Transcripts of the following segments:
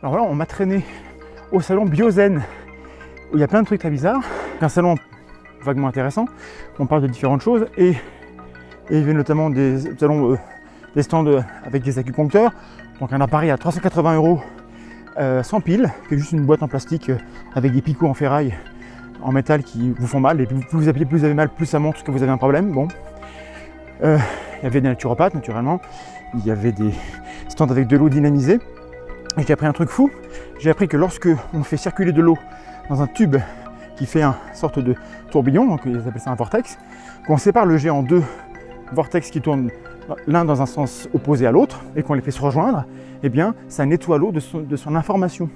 Alors là, on m'a traîné au salon Biozen, où il y a plein de trucs très bizarres. Un salon vaguement intéressant, on parle de différentes choses, et il y avait notamment des salons, des stands avec des acupuncteurs, donc un appareil à 380 € sans pile, qui est juste une boîte en plastique avec des picots en ferraille, en métal qui vous font mal, et plus vous appuyez, plus vous avez mal, plus ça montre que vous avez un problème. Bon. Il y avait des naturopathes naturellement, il y avait des stands avec de l'eau dynamisée. Et j'ai appris un truc fou, j'ai appris que lorsque on fait circuler de l'eau dans un tube qui fait une sorte de tourbillon, donc ils appellent ça un vortex, qu'on sépare le jet en deux vortex qui tournent l'un dans un sens opposé à l'autre et qu'on les fait se rejoindre, eh bien ça nettoie l'eau de son information.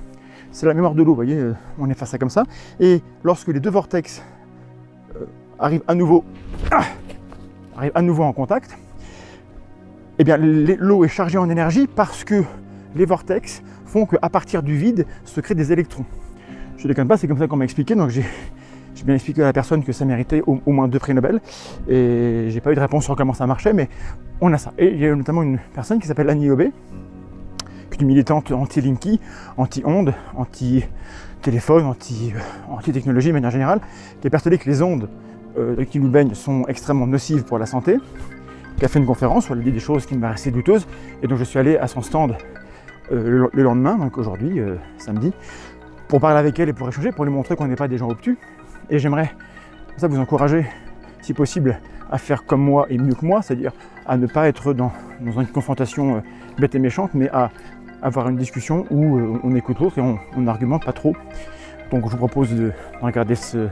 C'est la mémoire de l'eau, vous voyez, on est face à comme ça. Et lorsque les deux vortex arrivent à nouveau en contact, eh bien l'eau est chargée en énergie parce que les vortex font qu'à partir du vide se créent des électrons. Je ne déconne pas, c'est comme ça qu'on m'a expliqué, donc j'ai bien expliqué à la personne que ça méritait au moins 2 prix Nobel, et j'ai pas eu de réponse sur comment ça marchait, mais on a ça. Et il y a notamment une personne qui s'appelle Annie Lobé, qui est une militante anti-Linky, anti-ondes, anti-téléphone, anti-technologie de manière générale, qui est persuadée que les ondes qui nous baignent sont extrêmement nocives pour la santé, qui a fait une conférence où elle a dit des choses qui me paraissaient douteuses, et donc je suis allé à son stand le lendemain, donc aujourd'hui, samedi, pour parler avec elle et pour échanger, pour lui montrer qu'on n'est pas des gens obtus. Et j'aimerais ça vous encourager, si possible, à faire comme moi et mieux que moi, c'est-à-dire à ne pas être dans une confrontation bête et méchante, mais à avoir une discussion où on écoute l'autre et on n'argumente pas trop. Donc je vous propose de regarder ce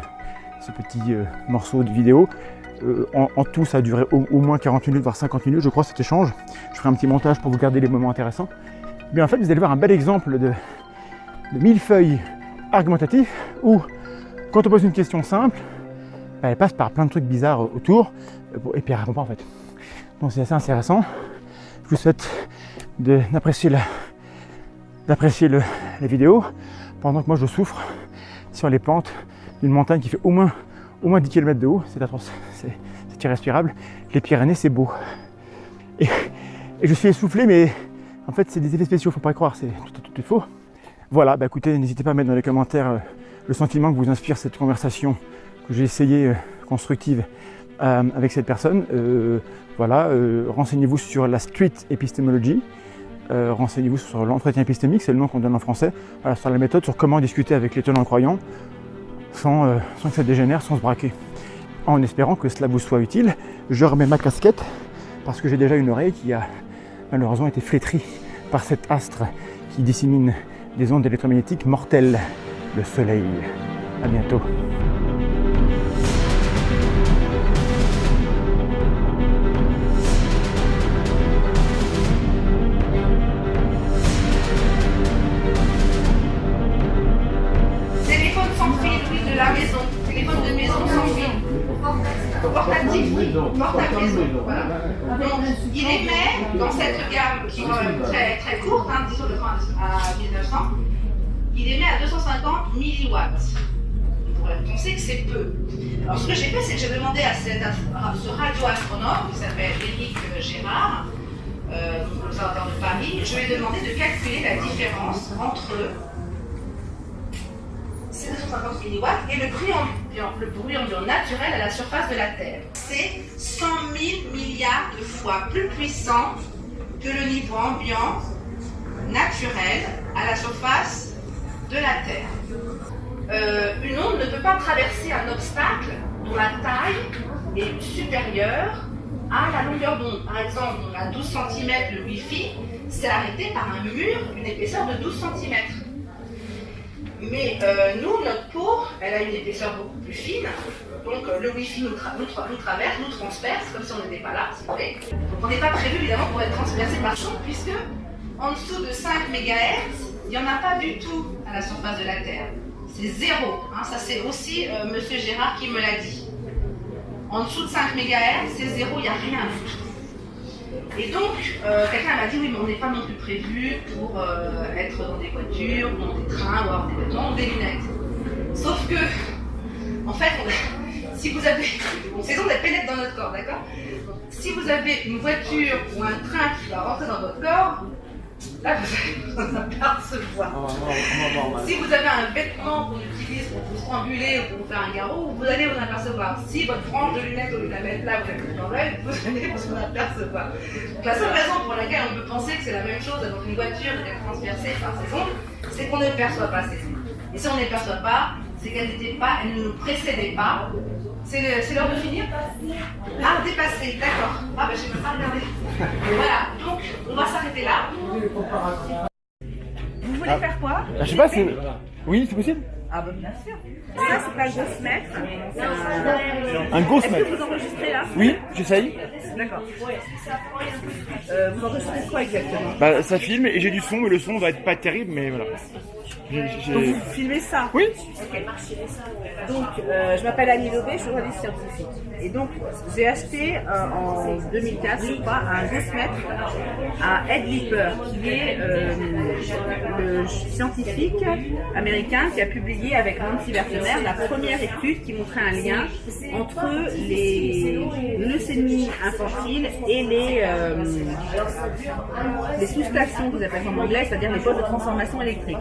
petit morceau de vidéo. En tout, ça a duré au moins 40 minutes, voire 50 minutes, je crois, cet échange. Je ferai un petit montage pour vous garder les moments intéressants. Mais en fait, vous allez voir un bel exemple de millefeuille argumentatif où, quand on pose une question simple, elle passe par plein de trucs bizarres autour et puis elle répond pas en fait. Donc c'est assez intéressant. Je vous souhaite d'apprécier les vidéos pendant que moi je souffre sur les pentes d'une montagne qui fait au moins 10 km de haut. C'est atroce, c'est irrespirable. Les Pyrénées, c'est beau. Et je suis essoufflé, mais en fait c'est des effets spéciaux, faut pas y croire, c'est tout faux. Voilà, bah écoutez, n'hésitez pas à mettre dans les commentaires le sentiment que vous inspire cette conversation que j'ai essayé constructive avec cette personne. Renseignez-vous sur la street epistemology, renseignez-vous sur l'entretien épistémique, c'est le nom qu'on donne en français, voilà, sur la méthode, sur comment discuter avec les tenants-croyants sans que ça dégénère, sans se braquer. En espérant que cela vous soit utile, je remets ma casquette parce que j'ai déjà une oreille qui a malheureusement été flétrie par cet astre qui dissémine des ondes électromagnétiques mortelles, le soleil. À bientôt. Téléphone sans fil, oui, de la maison. Téléphone de maison sans fil. Portable maison, voilà. Donc, il émet dans cette gamme qui est quand même très, très courte, disons de 30 à 1900, il émet à 250 milliwatts. On sait que c'est peu. Alors ce que j'ai fait, c'est que j'ai demandé à ce radioastronome qui s'appelle Éric Gérard, de l'Observatoire de Paris, je lui ai demandé de calculer la différence entre ces 250 milliwatts et le bruit ambiant naturel à la surface de la Terre. C'est 100 000 milliards de fois plus puissant que le niveau ambiant naturel à la surface de la Terre. Une onde ne peut pas traverser un obstacle dont la taille est supérieure à la longueur d'onde. Par exemple, à 12 cm le Wi-Fi, c'est arrêté par un mur d'une épaisseur de 12 cm. Mais nous, notre peau, elle a une épaisseur beaucoup plus fine, donc le Wi-Fi nous traverse, nous transperce, comme si on n'était pas là, si vous voulez. Donc on n'est pas prévu évidemment pour être transpercé par son, puisque en dessous de 5 MHz, il n'y en a pas du tout à la surface de la Terre. C'est zéro. Ça c'est aussi Monsieur Gérard qui me l'a dit. En dessous de 5 MHz, c'est zéro, il n'y a rien du tout. Et donc, quelqu'un m'a dit, oui, mais on n'est pas non plus prévu pour être dans des voitures, dans des trains, ou avoir des vêtements, ou des lunettes. Sauf que, en fait, si vous avez... Bon, ces ondes, elles pénètrent dans notre corps, d'accord ? Si vous avez une voiture ou un train qui va rentrer dans votre corps, Là, vous allez vous apercevoir. Si vous avez un vêtement qu'on utilise pour vous stranguler ou pour vous faire un garrot, vous allez vous apercevoir. Si votre frange de lunettes, au lieu de la mettre là, vous la mettez dans l'œil, vous allez vous apercevoir. Donc, la seule raison pour laquelle on peut penser que c'est la même chose avec une voiture d'être transpercée par ces ondes, c'est qu'on ne perçoit pas ces ondes. Et si on ne les perçoit pas, c'est qu'elles ne nous précédaient pas. C'est l'heure de finir? Ah, dépassé, d'accord. Ah, ben je ne peux pas regarder. Voilà, donc on va s'arrêter là. Vous voulez faire quoi? Je sais pas, c'est. Oui, c'est possible? Ah, ben bien sûr. Ça, c'est pas le Ghostmètre. Un Est-ce Ghostmètre? que vous enregistrez là? Oui, j'essaye. D'accord. Vous enregistrez quoi exactement? Bah, ça filme et j'ai du son, mais le son va être pas terrible, mais voilà. Donc vous filmez ça? Oui. Ok. Donc je m'appelle Annie Lobé, je suis journaliste scientifique. Et donc j'ai acheté en 2004, je crois, un Ghostmètre à Ed Lipper, qui est le scientifique américain qui a publié avec Nancy Wertheimer la première étude qui montrait un lien entre les leucémies infantiles et les sous-stations, qu'ils appellent en anglais, c'est-à-dire les postes de transformation électrique.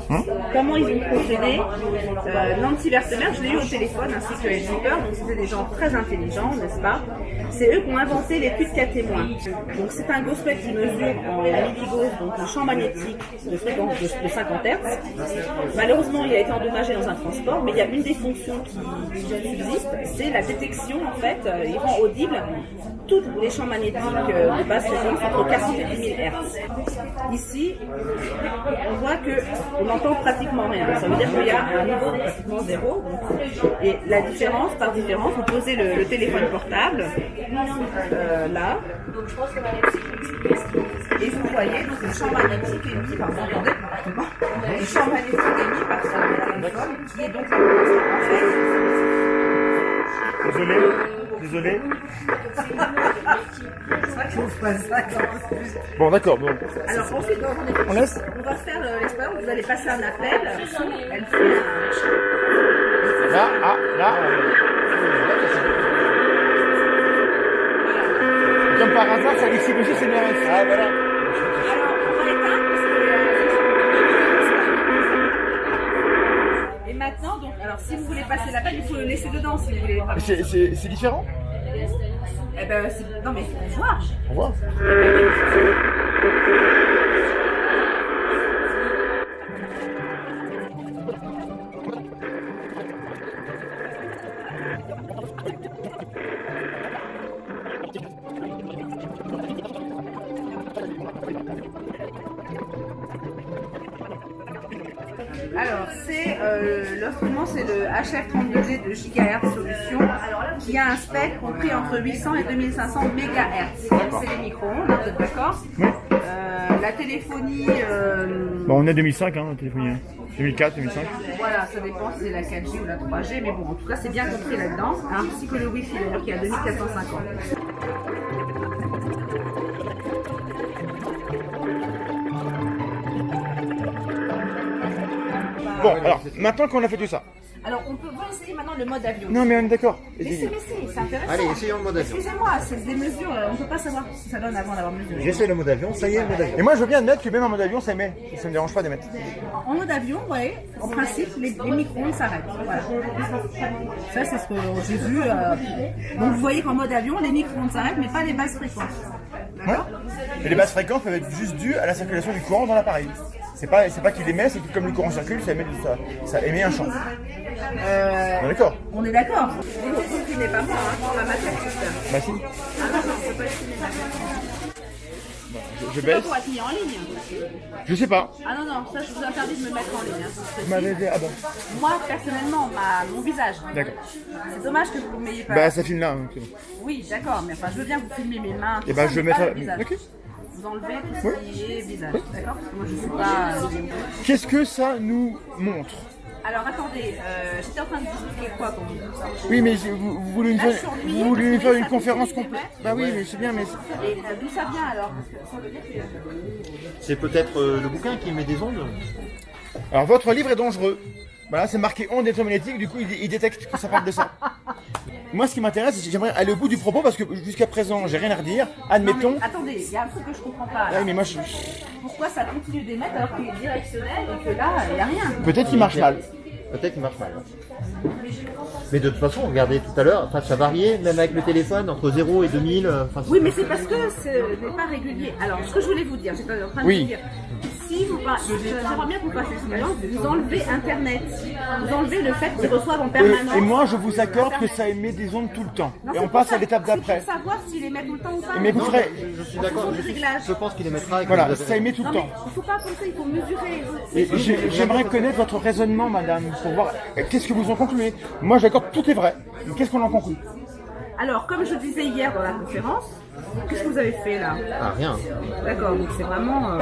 Comment ils ont procédé? Nancy Wertheimer, je l'ai eu au téléphone, ainsi que Ed Lipper, donc c'était des gens très intelligents, n'est-ce pas? C'est eux qui ont inventé l'étude cas témoin. Donc c'est un Ghostmètre qui mesure en milligauss, donc le champ magnétique de fréquence de 50 Hz. Malheureusement, il a été endommagé dans un transport, mais il y a une des fonctions qui subsiste, c'est la détection, en fait, il rend audible tous les champs magnétiques de basse fréquence entre 40 et 10 000 Hz. Ici, on voit qu'on n'entend pratiquement rien. Ça veut dire qu'il y a un niveau de pratiquement zéro. Et la différence, par différence, vous posez le téléphone portable là. Et vous voyez donc le champ magnétique émis par, vous entendez, le champ magnétique émis par ce téléphone qui est donc en fait. Désolé. C'est vrai qu'on fait ça. Bon, d'accord. Bon. Alors ensuite, On laisse? on va faire l'expérience. Vous allez passer un appel. Elle fait Là. Comme par hasard, ça décide aussi, c'est bien. Ah, voilà. Alors, on va éteindre parce que... Et maintenant, donc, alors si vous voulez passer l'appel, il faut le laisser dedans si vous voulez. C'est différent? Eh ben, non mais au revoir. Au revoir. Alors, l'instrument, c'est le HF32D de GHz Solutions, qui a un spectre compris entre 800 et 2500 MHz. C'est les micro-ondes, vous êtes d'accord? Oui. La téléphonie... Bon, on est 2005, hein, la téléphonie. 2004, 2005. Voilà, ça dépend si c'est la 4G ou la 3G, mais bon, en tout cas, c'est bien compris là-dedans, ainsi que le Wi-Fi, d'ailleurs, qui est à 2450. Bon, alors, maintenant qu'on a fait tout ça. Alors, on peut essayer maintenant le mode avion. Non, mais on est d'accord. Laissez, c'est intéressant. Allez, essayons le mode avion. Excusez-moi, c'est des mesures, on ne peut pas savoir ce que ça donne avant d'avoir mesuré. J'essaie le mode avion, ça y est, le mode avion. Et moi, je veux bien admettre que même en mode avion, ça émet. Ça me dérange pas d'émettre. En mode avion, oui, en principe, les micro-ondes s'arrêtent. Voilà. Ça, c'est ce que j'ai vu. Donc, vous voyez qu'en mode avion, les micro-ondes s'arrêtent, mais pas les basses fréquences. D'accord? Et les basses fréquences peuvent être juste dues à la circulation du courant dans l'appareil. C'est pas qu'il émet, c'est que comme le courant circule, ça émet un champ. On est d'accord? On est d'accord. Vous ne filmez pas moi, ma matrice. Bah si. Ah non, on ne peut pas filmer ma matrice. Je C'est pas baisse. pour être mis en ligne. Je sais pas. Ah non, ça, je vous interdis de me mettre en ligne. Vous m'avez dit, ah bon. Moi, personnellement, mon visage. D'accord. C'est dommage que vous ne m'ayez pas. Bah ça filme là. Hein, c'est bon. Oui, d'accord, mais enfin, je veux bien que vous filmiez mes mains. Et bah je le mais pas mettrai. visage. Ok. Vous enlevez tout ce qui est visage, d'accord? Parce que moi, je ne suis pas. Qu'est-ce que ça nous montre? Alors attendez, j'étais en train de vous expliquer quoi pour vous? Oui, mais vous voulez Là, je suis ennuyée, vous voulez nous faire ça une fait conférence des complète? kilomètres. Bah oui, mais c'est bien, mais. Et d'où ça vient alors? Parce que ça veut dire que... C'est peut-être le bouquin qui émet des ondes. Alors votre livre est dangereux. Voilà, c'est marqué ondes électromagnétiques, du coup il détecte que ça parle de ça. moi, ce qui m'intéresse, c'est que j'aimerais aller au bout du propos parce que jusqu'à présent, j'ai rien à redire. Admettons. Non, mais attendez, il y a un truc que je comprends pas. Là. Ouais, mais moi, Pourquoi ça continue d'émettre alors qu'il est directionnel et que là, il n'y a rien? peut-être qu'il marche mal. Peut-être qu'il marche mal. Mais de toute façon, regardez tout à l'heure, ça variait, même avec le téléphone, entre 0 et 2000. Oui, mais c'est parce que ce n'est pas régulier. Alors, ce que je voulais vous dire, j'étais en train de vous dire, si vous j'aimerais bien que vous fassiez l'expérience, vous enlevez Internet. Vous enlevez le fait qu'ils reçoivent en permanence. Et moi, je vous accorde que ça émet des ondes tout le temps. Non, et on passe à l'étape C'est d'après. pour savoir s'il émet tout le temps ou pas. Mais vous ferez. Je suis d'accord, je pense qu'il émettra. et que Voilà, vous avez ça émet tout le Non, mais temps. il ne faut pas penser, il faut mesurer. Et j'aimerais connaître votre raisonnement, madame, pour voir qu'est-ce que vous en concluez. Moi, j'accorde tout est vrai. Mais qu'est-ce qu'on en conclut? Alors, comme je disais hier dans la conférence, qu'est-ce que vous avez fait là? Ah, rien. D'accord, donc c'est vraiment...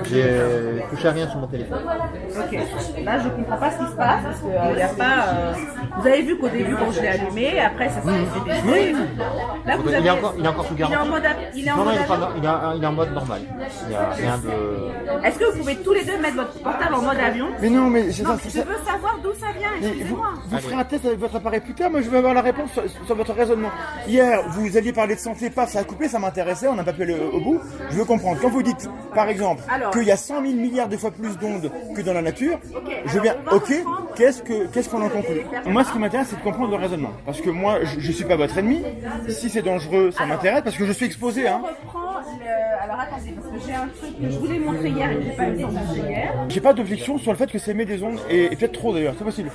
J'ai touché à rien sur mon téléphone. Ok, là je comprends pas ce qui se passe parce qu'il n'y a pas... Vous avez vu qu'au début quand je l'ai allumé, après ça s'est baissé. Là vous avez... Il est encore sous garantie. Il est en Non, mode... il est en mode normal. Il n'y a rien de... Est-ce que vous pouvez tous les deux mettre votre portable en mode avion? Mais non, mais c'est Non, ça. je veux savoir d'où ça vient, Mais excusez-moi. vous ferez un test avec votre appareil plus tard, moi je veux avoir la réponse sur votre raisonnement. Hier, vous alliez parler de santé, paf, ça a coupé, ça m'intéressait, on n'a pas pu aller au bout. Je veux comprendre. Quand vous dites, par exemple, qu'il y a 100 000 milliards de fois plus d'ondes que dans la nature, je veux bien, ok, qu'est-ce qu'on en conclut? Moi, ce qui m'intéresse, c'est de comprendre le raisonnement. Parce que moi, je suis pas votre ennemi. Si c'est dangereux, ça m'intéresse, parce que je suis exposé, hein. Alors attendez, parce que j'ai un truc que je voulais montrer hier et que j'ai pas eu le temps de montrer hier. J'ai pas d'objection sur le fait que ça émet des ondes, et peut-être trop d'ailleurs, c'est possible.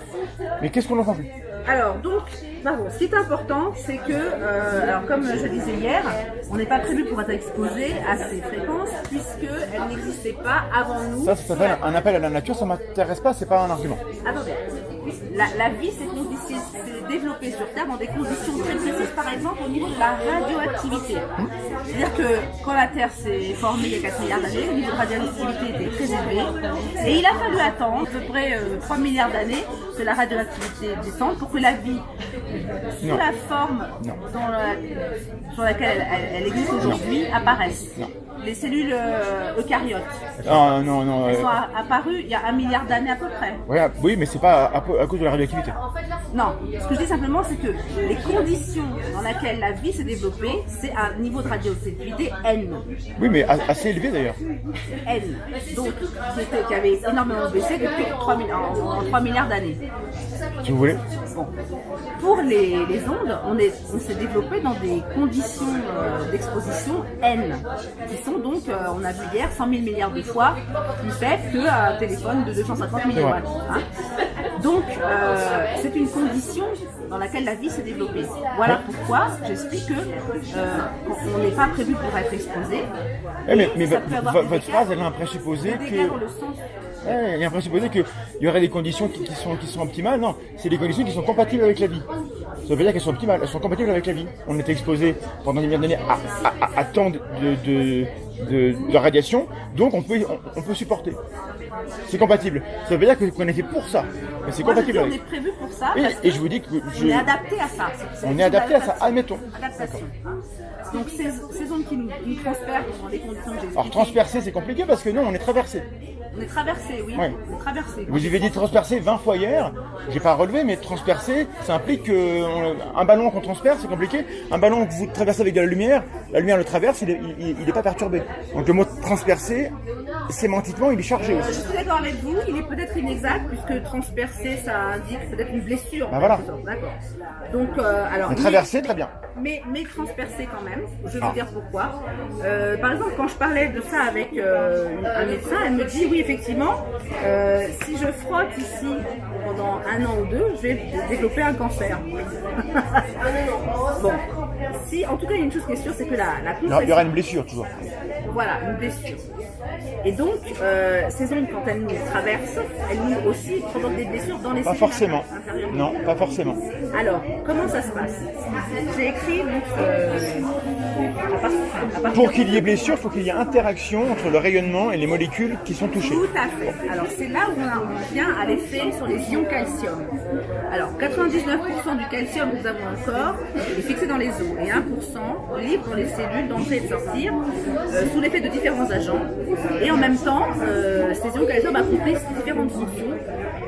Mais qu'est-ce qu'on en conclut? Alors donc, ce qui est important, c'est que, alors comme je disais hier, on n'est pas prévu pour être exposé à ces fréquences puisqu'elles n'existaient pas avant nous. Ça s'appelle un appel à la nature, ça m'intéresse pas, c'est pas un argument. Attendez, la vie s'est développée sur Terre dans des conditions très précises, par exemple au niveau de la radioactivité. C'est-à-dire que quand la Terre s'est formée il y a 4 milliards d'années, le niveau de radioactivité était très élevé et il a fallu attendre à peu près 3 milliards d'années que la radioactivité descende pour que la vie, sous la forme sur laquelle elle existe aujourd'hui, apparaisse. Les cellules eucaryotes. Non. Elles sont apparues il y a 1 milliard d'années à peu près. Ouais, oui, mais c'est pas à cause de la radioactivité. Non, ce que je dis simplement, c'est que les conditions dans lesquelles la vie s'est développée, c'est un niveau de radioactivité N. Oui, mais assez élevé d'ailleurs. N. Donc, qui avait énormément baissé depuis 3 milliards d'années. Si vous voulez. Bon. Pour les ondes, on s'est développé dans des conditions d'exposition N, qui sont donc, on a vu hier, 100 000 milliards de fois plus faibles qu'un téléphone de 250 milliwatts. Hein. Donc, c'est une condition dans laquelle la vie s'est développée. Voilà pourquoi j'explique que on n'est pas prévu pour être exposé. Mais votre phrase, elle a un présupposé il y a un présupposé qu'il y aurait des conditions qui sont optimales. Non, c'est des conditions qui sont compatibles avec la vie. Ça veut dire qu'elles sont optimales, elles sont compatibles avec la vie. On était exposé pendant des milliers d'années à tant de radiation, donc on peut supporter. C'est compatible. Ça veut dire qu'on est fait pour ça. Mais c'est compatible avec. On est prévu pour ça. Et je vous dis que on est adapté à ça. On est adapté à ça, admettons. Adaptation. Donc ces ondes qui nous transpercent dans des conditions que j'ai expliquées. Alors transpercer, c'est compliqué parce que non, on est traversé. On est traversé, oui. Ouais. On est traversé. Vous avez dit transpercer 20 fois hier. J'ai pas relevé, mais transpercer, ça implique qu'un ballon qu'on transperce, c'est compliqué. Un ballon que vous traversez avec de la lumière le traverse, il est pas perturbé. Donc le mot transpercer, sémantiquement, il est chargé aussi. Je suis d'accord avec vous, il est peut-être inexact puisque transpercer, ça indique peut-être une blessure. Ben voilà. D'accord. Donc alors. Mais traverser, très bien. Mais transpercer quand même. Je vais vous dire pourquoi. Par exemple, quand je parlais de ça avec un médecin, elle me dit oui, effectivement, si je frotte ici pendant 1 an ou 2, je vais développer un cancer. Bon, en tout cas, il y a une chose qui est sûre, c'est que la compression... Il y aura une blessure toujours. Voilà, une blessure. Et donc, ces ondes, quand elles nous traversent, elles nous aussi provoquent des blessures dans les cellules. Pas forcément. Non, pas forcément. Alors, comment ça se passe? J'ai écrit donc pour qu'il y ait blessure, il faut qu'il y ait interaction entre le rayonnement et les molécules qui sont touchées. Tout à fait. Alors c'est là où on vient à l'effet sur les ions calcium. Alors 99% du calcium que nous avons dans le corps est fixé dans les os et 1% libre dans les cellules d'entrer et de sortir sous l'effet de différents agents. Et en même temps, ces ions calcium accomplissent différentes fonctions.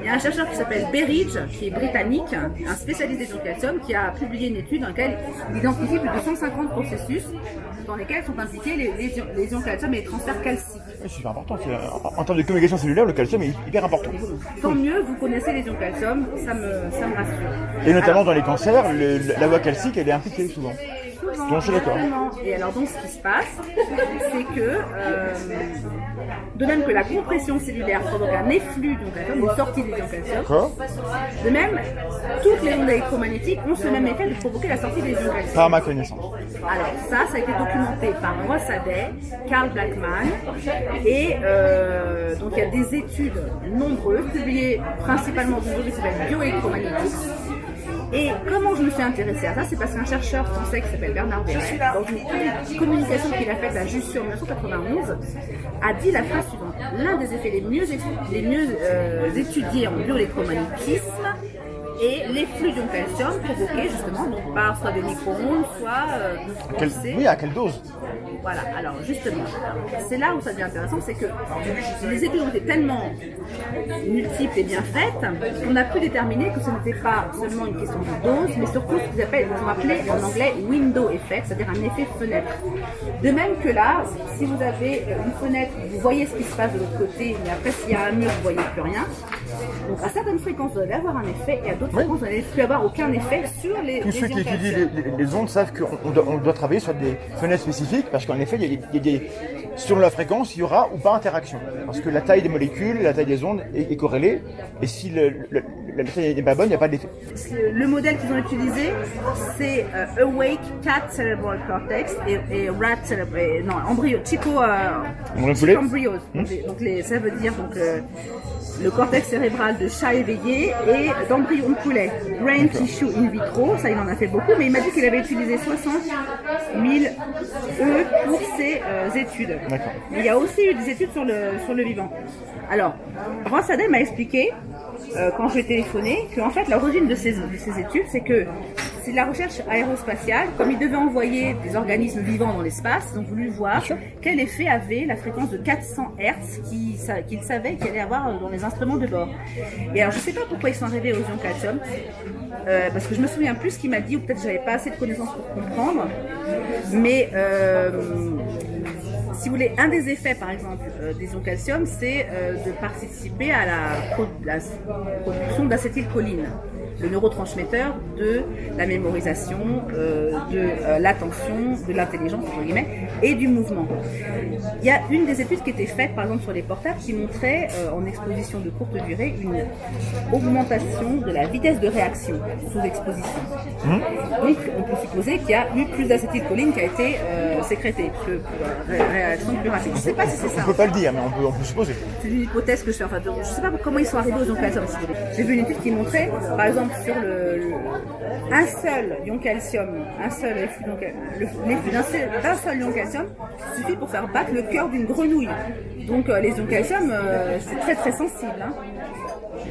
Il y a un chercheur qui s'appelle Berridge, qui est britannique, un spécialiste des ions calcium, qui a publié une étude dans laquelle il identifie plus de 150 processus dans lesquels sont impliqués les ions calcium et les transferts calciques. C'est super important. En termes de communication cellulaire, le calcium est hyper important. Tant mieux, vous connaissez les ions calcium, ça me rassure. Et notamment dans les cancers, la voie calcique, elle est impliquée souvent. Souvent, Donc je suis d'accord. exactement. Et alors donc ce qui se passe, c'est que de même que la compression cellulaire provoque un efflux d'ions calcium, une sortie des ions calcium, D'accord. de même, toutes les ondes électromagnétiques ont ce même effet de provoquer la sortie des ions calcium. Par ma connaissance. Alors ça a été documenté par Rossaday, Carl Blackman, et donc il y a des études nombreuses, publiées principalement dans une revue qui s'appelle Bioélectromagnétique. Et comment je me suis intéressée à ça, c'est parce qu'un chercheur français qui s'appelle Bernard Verret, dans une communication qu'il a faite à Jussieu en 1991, a dit la phrase suivante: l'un des effets les mieux étudiés en bioélectromagnétisme et les flux d'ions calcium provoqués justement donc, par soit des micro-ondes, soit Oui, à quelle dose? Voilà, alors justement, c'est là où ça devient intéressant, c'est que les études ont été tellement multiples et bien faites qu'on a pu déterminer que ce n'était pas seulement une question de dose, mais surtout ce qu'ils ont appelé en anglais window effect, c'est-à-dire un effet fenêtre. De même que là, si vous avez une fenêtre, vous voyez ce qui se passe de l'autre côté, mais après s'il y a un mur, vous ne voyez plus rien. Donc à certaines fréquences, vous allez avoir un effet, et à d'autres fréquences, vous n'allez plus avoir aucun effet sur les Tous ceux qui ions étudient calcium. les ondes savent qu'on doit travailler sur des fenêtres spécifiques parce qu'en effet, il y a des, selon la fréquence, il y aura ou pas interaction. Parce que la taille des molécules, la taille des ondes est corrélée. Et si la taille n'est pas bonne, il n'y a pas d'effet. Le modèle qu'ils ont utilisé, c'est Awake Cat Cerebral Cortex et Rat Cerebral, non, embryo, Chico-embryos. Donc ça veut dire donc, le cortex cérébral de chat éveillé et d'embryon de poulet. Brain tissue in vitro, ça il en a fait beaucoup, mais il m'a dit qu'il avait utilisé 60 000 œufs pour ses études. D'accord. Mais il y a aussi eu des études sur le vivant. Alors, Rossaday m'a expliqué, quand je lui ai téléphoné, qu'en fait l'origine de ces études, c'est que c'est de la recherche aérospatiale. Comme ils devaient envoyer des organismes vivants dans l'espace, ils ont voulu voir quel effet avait la fréquence de 400 Hz qu'ils savaient qu'il allait avoir dans les instruments de bord. Et alors je ne sais pas pourquoi ils sont arrivés aux ions calcium, parce que je me souviens plus ce qu'il m'a dit, ou peut-être que j'avais pas assez de connaissances pour comprendre, mais si vous voulez, un des effets, par exemple, des ions calcium, c'est de participer à la production d'acétylcholine, le neurotransmetteur de la mémorisation, de l'attention, de l'intelligence, entre guillemets, et du mouvement. Il y a une des études qui était faite, par exemple, sur les portables, qui montrait, en exposition de courte durée, une augmentation de la vitesse de réaction sous exposition. Donc, on peut supposer qu'il y a eu plus d'acétylcholine qui a été sécrétée, parce que réaction plus rapide. Je ne sais pas si c'est ça. On ne peut pas le dire, mais on peut supposer. C'est une hypothèse que je fais. Enfin, je ne sais pas comment ils sont arrivés aux ions calcium. J'ai vu une étude qui montrait, par exemple, sur un seul ion calcium, l'effet d'un seul ion calcium suffit pour faire battre le cœur d'une grenouille. Donc les ions calcium, c'est très très sensible. Hein.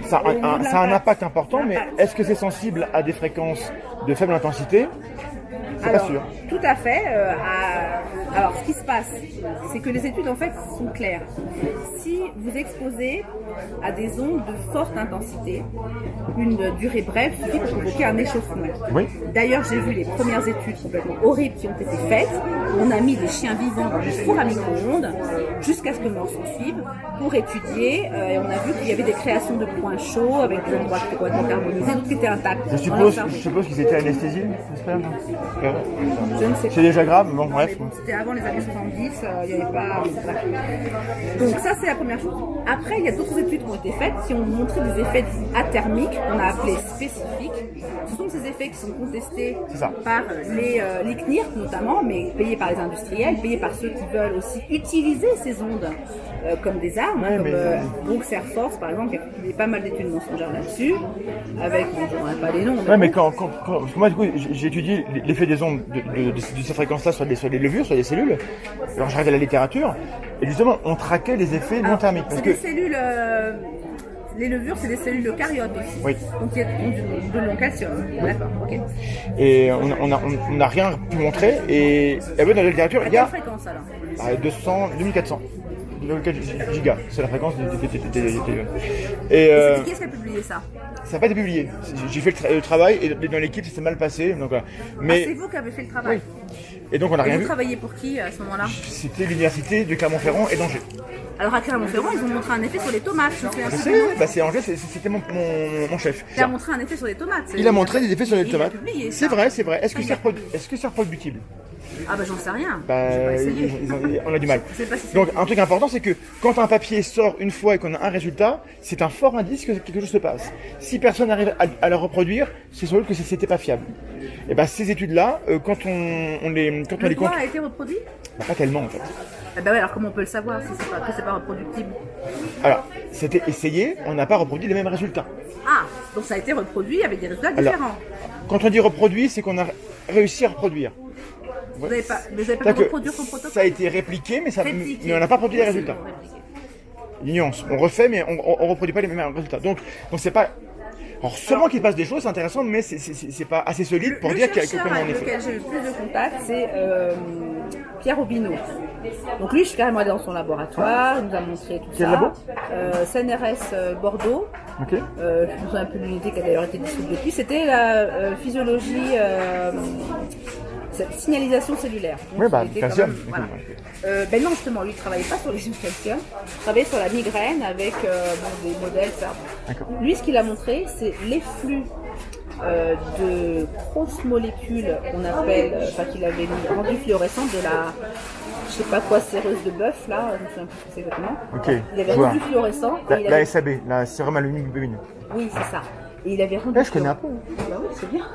Ça a un impact important, mais est-ce que c'est sensible à des fréquences de faible intensité? C'est pas sûr. Tout à fait. Alors, ce qui se passe, c'est que les études, en fait, sont claires. Si vous exposez à des ondes de forte intensité, une durée brève suffit pour provoquer un échauffement. Oui. D'ailleurs, j'ai vu les premières études complètement horribles qui ont été faites. On a mis des chiens vivants dans des fours à micro-ondes jusqu'à ce que mort s'en suive pour étudier. Et on a vu qu'il y avait des créations de points chauds avec des endroits qui étaient complètement carbonisés, d'autres qui étaient intacts. Je suppose qu'ils étaient anesthésiés, j'espère. Je ne sais pas. C'est déjà grave, bon bref. Bon, c'était avant les années 70, il n'y avait pas... Donc ça c'est la première chose. Après il y a d'autres études qui ont été faites qui ont montré des effets athermiques qu'on a appelés spécifiques. Ce sont ces effets qui sont contestés par les CNIRP notamment, mais payés par les industriels, payés par ceux qui veulent aussi utiliser ces ondes comme des armes, donc Air Force par exemple, il y a pas mal d'études mensongères là-dessus, avec, bon, je ne pas les noms. Mais parce que moi du coup j'ai étudié l'effet des ondes de ces fréquences-là sur les levures, sur les cellules. Alors j'ai regardé la littérature, et justement on traquait les effets non thermiques. Parce que des cellules... les levures, c'est des cellules eucaryotes aussi. Oui. Donc il y a de long calcium. D'accord, ok. Et on n'a rien pu montrer. Et dans la littérature, il y a quelle fréquence alors 200, 2400. 0,4 giga, c'est la fréquence des téléphones. Et c'est qui est-ce qui a publié ça? Ça n'a pas été publié. J'ai fait le travail et dans l'équipe ça s'est mal passé. Donc, voilà. Mais, c'est vous qui avez fait le travail. et donc on n'a rien Vous vu. travaillez pour qui à ce moment-là? C'était l'université de Clermont-Ferrand et d'Angers. Alors à Clermont-Ferrand, ils ont montré un effet sur les tomates. Je me souviens plus du nom. C'est Angers, c'était mon chef. Il a montré un effet sur les tomates. Il a montré des effets sur les Il a tomates. publié ça. C'est vrai, c'est vrai. Est-ce que c'est reproductible? Ah bah j'en sais rien. Bah, J'ai pas essayé. on a du mal. Je sais pas si c'est Donc un truc important, c'est que quand un papier sort une fois et qu'on a un résultat, c'est un fort indice que quelque chose se passe. Si personne n'arrive à le reproduire, c'est sans doute que c'était pas fiable. Et ben ces études-là, quand on les Le compte, poids a été reproduit? pas tellement en fait. Ah bah ouais, alors comment on peut le savoir si c'est pas reproductible? Alors c'était essayé, on n'a pas reproduit les mêmes résultats. Ah, donc ça a été reproduit avec des résultats Alors, différents. Quand on dit reproduit, c'est qu'on a réussi à reproduire. Vous n'avez pas pu C'est-à-dire que reproduire son protocole? ça a été répliqué, mais Répliqué. mais on n'a pas produit les Oui, c'est résultats. bon, répliqué. Une nuance. On refait, mais on reproduit pas les mêmes résultats. Donc c'est pas. Alors seulement qu'il passe des choses, c'est intéressant, mais c'est pas assez solide pour Le dire chercheur comment on avec est fait. lequel j'ai eu le plus de contact, c'est Pierre Aubineau. Donc lui, je suis carrément allée dans son laboratoire, il nous a montré tout Quel ça. labo CNRS Bordeaux. Ok. Je me souviens un peu de l'unité qui a d'ailleurs été dissoute depuis. C'était la physiologie, signalisation cellulaire. Donc, Oui, bah, il était quand calcium. même- voilà. Ben non, justement, lui, il ne travaillait pas sur les ions calcium, il travaillait sur la migraine avec des modèles. D'accord. Lui, ce qu'il a montré, c'est les flux de grosses molécules qu'on appelle, qu'il avait rendu fluorescentes de la, je sais pas quoi, séreuse de bœuf, là, je me souviens plus ce que c'est exactement. Ok. Il avait Je vois. rendu fluorescent. et il La avait- SAB, la sérum aluminium. Oui, c'est ça. Et il avait rendu. Là, je connais un peu. Bah oui, c'est bien.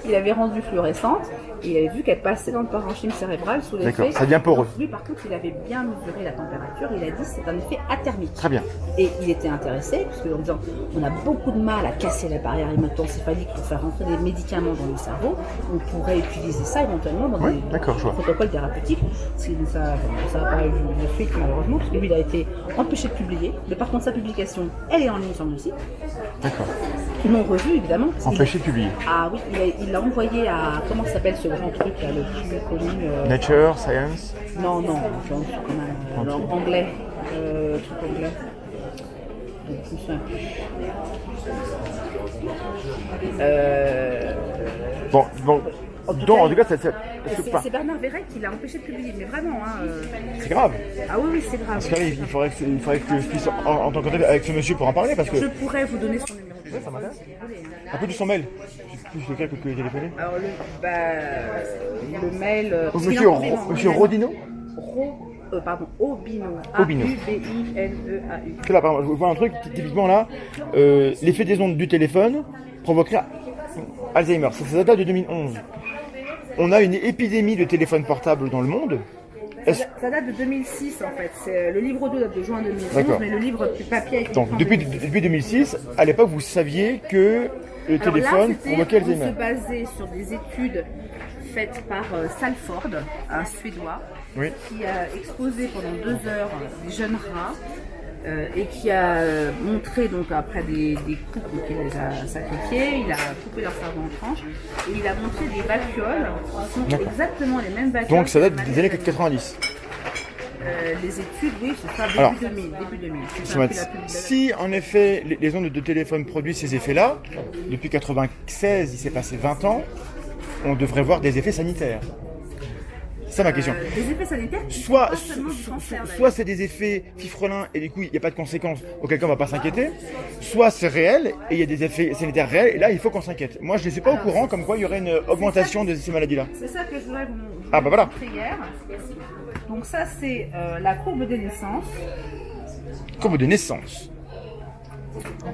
Il avait rendu fluorescente et il avait vu qu'elle passait dans le parenchyme cérébral sous l'effet. D'accord, ça devient poreux. Lui, par contre, il avait bien mesuré la température. Il a dit que c'est un effet athermique. Très bien. Et il était intéressé, parce qu'en disant on a beaucoup de mal à casser la barrière hémato-encéphalique pour faire rentrer des médicaments dans le cerveau, on pourrait utiliser ça éventuellement dans Oui, des d'accord, je vois. protocoles thérapeutiques. Ça n'a pas eu de fuite malheureusement, parce que lui il a été empêché de publier. Mais par contre, sa publication, elle est en ligne sur le site. D'accord. Ils l'ont revu évidemment. parce qu'il- Empêché de publier. Ah oui, il l'a envoyé à. Comment s'appelle ce grand truc là, le plus connu Nature, Science. Non, non, genre, quand même. Anglais. Truc anglais. Donc, je me souviens plus. Bon. Donc, en tout cas, C'est Bernard Verret qui l'a empêché de publier, mais vraiment. Hein, c'est grave. Ah oui, oui, c'est grave. Parce que là, il faudrait que je puisse en tant que contact avec ce monsieur pour en parler, parce que. Je pourrais vous donner son numéro de téléphone. ça m'intéresse. si vous voulez, hein. Un peu de son mail. Je sais plus lequel que j'ai téléphoné. Alors, le mail. Monsieur Rodino. Obino. Obino. A-U-B-I-N-E-A-U. Parce que là, par exemple, je vois un truc, typiquement là, l'effet des ondes du téléphone provoquerait Alzheimer. Ça date de 2011. On a une épidémie de téléphones portables dans le monde. Ça date de 2006 en fait. Le livre 2 date de juin 2011, D'accord. mais le livre papier a été Donc, écrit en depuis 2006, à l'époque, vous saviez que le Alors téléphone là, provoquait on Alzheimer. se basait sur des études faites par Salford, un Suédois, Oui. qui a exposé pendant 2 heures des jeunes rats et qui a montré donc après des coupes qu'il les a sacrifiés, il a coupé leur cerveau en tranches et il a montré des vacuoles qui sont D'accord. exactement les mêmes vacuoles. Donc, ça date que des années les 90. Les études, oui, c'est ça, Alors, début 2000. C'est Ça ça, va puis être- la pub- Si en effet les ondes de téléphone produisent ces effets-là, depuis 96, il s'est passé 20 ans, on devrait voir des effets sanitaires. C'est ça ma question. des effets sanitaires qui Soit, sont pas seulement du cancer, soit c'est des effets fifrelins et du coup il n'y a pas de conséquences, auquel cas on va pas s'inquiéter, soit c'est réel et il y a des effets sanitaires réels et là il faut qu'on s'inquiète. Moi je ne suis pas au courant comme quoi il y aurait une augmentation de ces maladies-là. C'est ça que je voudrais vous Ah, bah voilà. montrer hier. Donc ça c'est la courbe des naissances. Courbe de naissance.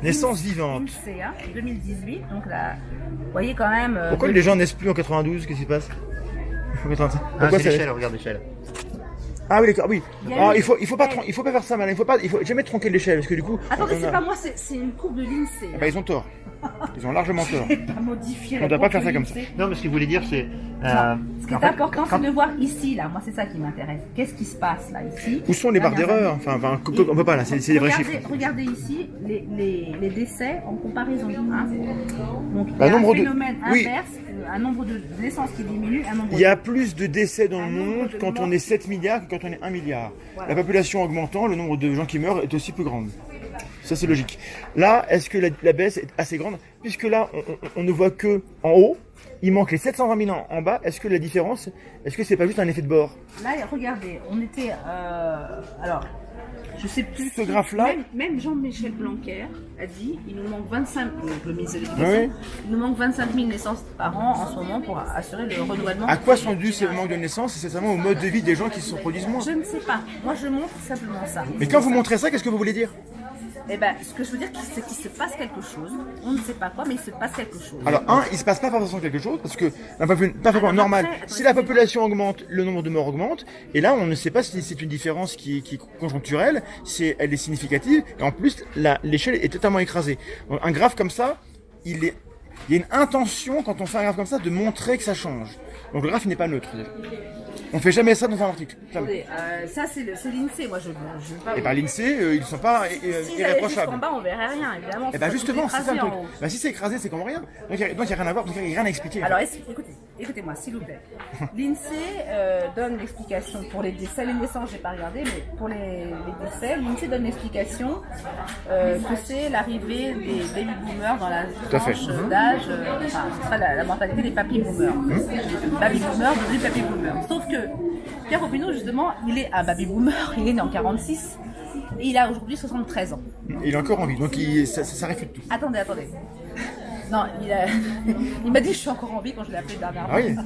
Naissance vivante. INSEA 2018. Donc là, vous voyez quand même. Pourquoi les gens naissent plus en 92? Qu'est-ce qui se passe? Ah, Pourquoi c'est c'est- l'échelle, regarde l'échelle. Ah oui d'accord, oui. Il y a Ah, eu- il faut pas faire ça malin, il faut jamais tronquer l'échelle parce que du coup. Attendez, on c'est a- pas moi, c'est une courbe de l'INSEE. Eh ben, ils ont tort. Ils ont largement tort. Je vais pas modifier On la doit pas courbe faire ça de comme ça. l'INSEE. Non, mais ce qu'il voulait dire, c'est. Non, ce qui est en fait, important, quand- c'est de voir ici, là. Moi, c'est ça qui m'intéresse. Qu'est-ce qui se passe là, ici? Où sont les barres Dernières d'erreur? années. Enfin, on peut pas là, c'est des vrais Regardez- chiffres. Regardez ici les décès en comparaison. Hein. Donc, il y Bah, a nombre un de- phénomène oui. inverse, un nombre de naissances qui diminue, un nombre Il y a plus de décès dans le Un nombre monde de quand on morts. est 7 milliards que quand on est 1 milliard. Voilà. La population augmentant, le nombre de gens qui meurent est aussi plus grand. Ça, c'est logique. Là, est-ce que la baisse est assez grande? Puisque là, on ne voit que en haut, il manque les 720 000 en bas. Est-ce que la différence, est-ce que c'est pas juste un effet de bord? Là, regardez, on était... alors, je sais plus... Ce graphe-là... Même Jean-Michel Blanquer a dit, il nous manque 25... le ministre de l'Éducation, Oui. il nous manque 25 000 naissances par an en ce moment pour assurer le renouvellement... À quoi sont dus ces manques de naissance? C'est seulement au mode de vie des gens qui se reproduisent moins. Je ne sais pas. Moi, je montre simplement ça. Mais quand vous montrez ça, qu'est-ce que vous voulez dire? Eh ben, ce que je veux dire, c'est qu'il se passe quelque chose. On ne sait pas quoi, mais il se passe quelque chose. Alors, il se passe pas forcément quelque chose, parce que d'un point de vue parfaitement Alors normal, après, si la population augmente, le nombre de morts augmente, et là, on ne sait pas si c'est une différence qui est conjoncturelle, si elle est significative, et en plus, l'échelle est totalement écrasée. Donc, un graphe comme ça, il y a une intention, quand on fait un graphe comme ça, de montrer que ça change. Donc, le graphe n'est pas neutre. On fait jamais ça dans un article. Jamais. Attendez, ça c'est l'INSEE, moi je veux pas... Et ben l'INSEE, ils sont pas si irréprochables. en bas, on verrait rien, évidemment. Et ben justement, c'est ça le truc. En haut. Ben, si c'est écrasé, c'est comme rien. Donc il n'y a rien à voir, donc il n'y a rien à expliquer. Alors écoutez-moi, s'il vous plaît. L'INSEE donne l'explication pour les décès, les naissances, j'ai pas regardé, mais pour les décès, l'INSEE donne l'explication que c'est l'arrivée des baby boomers dans la tranche d'âge, enfin, ce sera la mentalité des papy boomers. Baby boomers devenus papy boomers. Sauf que Pierre Popinot, justement, il est un baby boomer, il est né en 46 et il a aujourd'hui 73 ans. Il est encore en vie, donc ça réfute tout. Attendez. Non, il m'a dit je suis encore en vie quand je l'ai appelé dernièrement. Ah oui,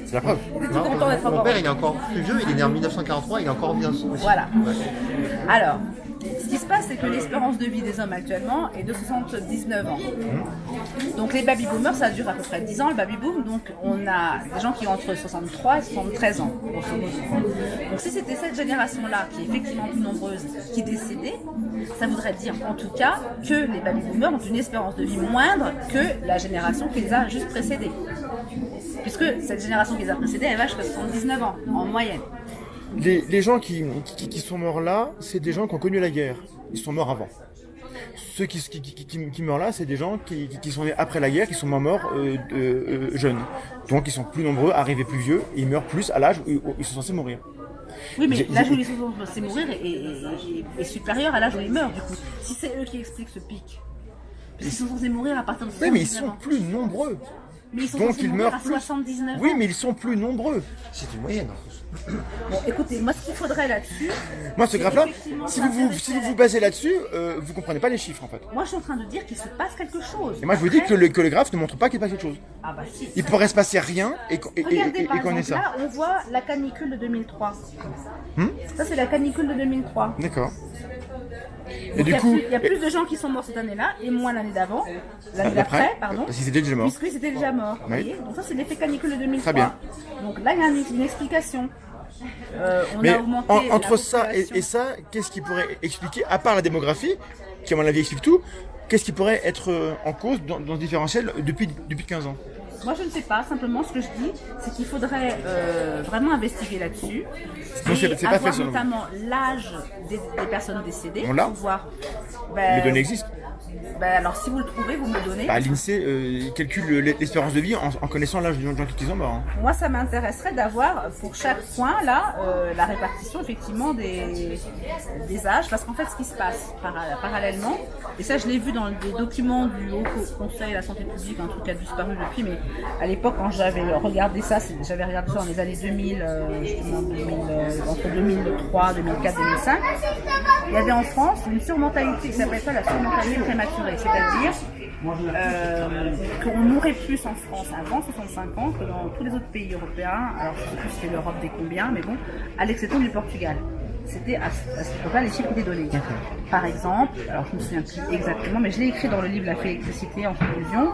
c'est la preuve. Il était tout content d'être Mon encore en père, vie. il est encore plus vieux, il est né en 1943, il est encore en vie aussi. Voilà. Alors, ce qui se passe, c'est que l'espérance de vie des hommes actuellement est de 79 ans. Donc les baby boomers, ça dure à peu près 10 ans, le baby boom. Donc on a des gens qui ont entre 63 et 73 ans. Donc si c'était cette génération-là, qui est effectivement plus nombreuse, qui décédait, ça voudrait dire en tout cas que les baby boomers ont une espérance de vie moindre que la génération qui les a juste précédés. Puisque cette génération qui les a précédés, elle va jusqu'à 79 ans, en moyenne. Les gens qui sont morts là, c'est des gens qui ont connu la guerre. Ils sont morts avant. Ceux qui meurent là, c'est des gens qui sont nés après la guerre, qui sont morts jeunes. Donc ils sont plus nombreux, arrivés plus vieux, et ils meurent plus à l'âge où ils sont censés mourir. Oui, mais l'âge où ils sont censés mourir est supérieur à l'âge où ils meurent, du coup. Si c'est eux qui expliquent ce pic. Parce qu'ils sont censés mourir à partir de 79 ans. Oui, mais ils sont plus nombreux. Mais ils sont Donc censés ils mourir meurent à plus. 79 ans. Oui, mais ils sont plus nombreux. C'est une moyenne. Bon, écoutez, moi, ce qu'il faudrait là-dessus... Moi, ce graphe-là, effectivement si vous vous basez là-dessus, vous comprenez pas les chiffres, en fait. Moi, je suis en train de dire qu'il se passe quelque chose. Et moi, je vous dis Après- que le graphe ne montre pas qu'il passe quelque chose. Ah bah si. Il pourrait se passer rien et Regardez, par qu'on ait exemple, ça. là, on voit la canicule de 2003. Ça, c'est la canicule de 2003. D'accord. Et Donc, du coup, il y a plus de gens qui sont morts cette année-là et moins l'année d'avant. L'année d'après, pardon. parce qu'ils étaient déjà morts. Puisqu'ils étaient déjà morts. Oui. Vous voyez, donc ça, c'est l'effet canicule de 2003. Très bien. Donc là, il y a une explication. On Mais a augmenté entre la ça population. et ça, qu'est-ce qui pourrait expliquer, à part la démographie, qui à mon avis explique tout, qu'est-ce qui pourrait être en cause dans ce différentiel depuis 15 ans? Moi, je ne sais pas. Simplement, ce que je dis, c'est qu'il faudrait vraiment investiguer là-dessus. Non, c'est Et pas fait, avoir selon vous. notamment l'âge des personnes décédées. On l'a pour voir. Les données existent. Alors, si vous le trouvez, vous me le donnez. Bah, l'INSEE calcule l'espérance de vie en connaissant l'âge des gens qui sont morts. Hein. Moi, ça m'intéresserait d'avoir pour chaque point là la répartition effectivement des âges, parce qu'en fait, ce qui se passe parallèlement, et ça, je l'ai vu dans des documents du Haut Conseil de la santé publique, un truc qui a disparu depuis, mais à l'époque, quand j'avais regardé ça, j'avais regardé ça dans les années 2000, justement, entre 2003, 2004, 2005. Il y avait en France une surmortalité qui s'appelle ça la surmortalité prématurée, c'est-à-dire qu'on mourrait plus en France avant 65 ans que dans tous les autres pays européens. Alors je ne sais plus si c'est l'Europe des combien, mais bon, à l'exception du Portugal. C'était à cette époque-là les chiffres étaient donnés. Par exemple, alors je ne me souviens plus exactement, mais je l'ai écrit dans le livre La Félicité en conclusion,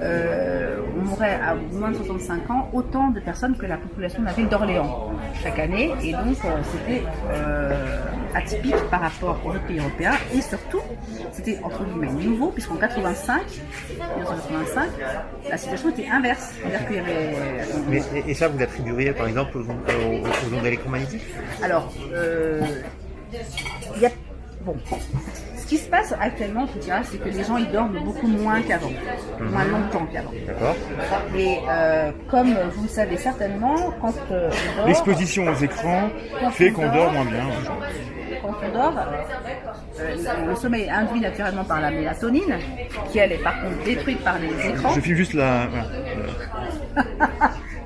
on mourrait à moins de 65 ans autant de personnes que la population de la ville d'Orléans chaque année, et donc c'était atypique par rapport aux autres pays européens, et surtout c'était entre guillemets nouveau, puisqu'en 1985 la situation était inverse, c'est-à-dire qu'il y avait Et ça, vous l'attribueriez par exemple aux ondes électromagnétiques? alors il y a bon, ce Ce qui se passe actuellement, en tout cas, c'est que les gens ils dorment beaucoup moins qu'avant, moins longtemps qu'avant. D'accord. Et comme vous le savez certainement, quand on dort, L'exposition aux écrans fait qu'on dort moins bien. quand on dort, le sommeil est induit naturellement par la mélatonine, qui elle est par contre détruite par les écrans. Je filme juste la...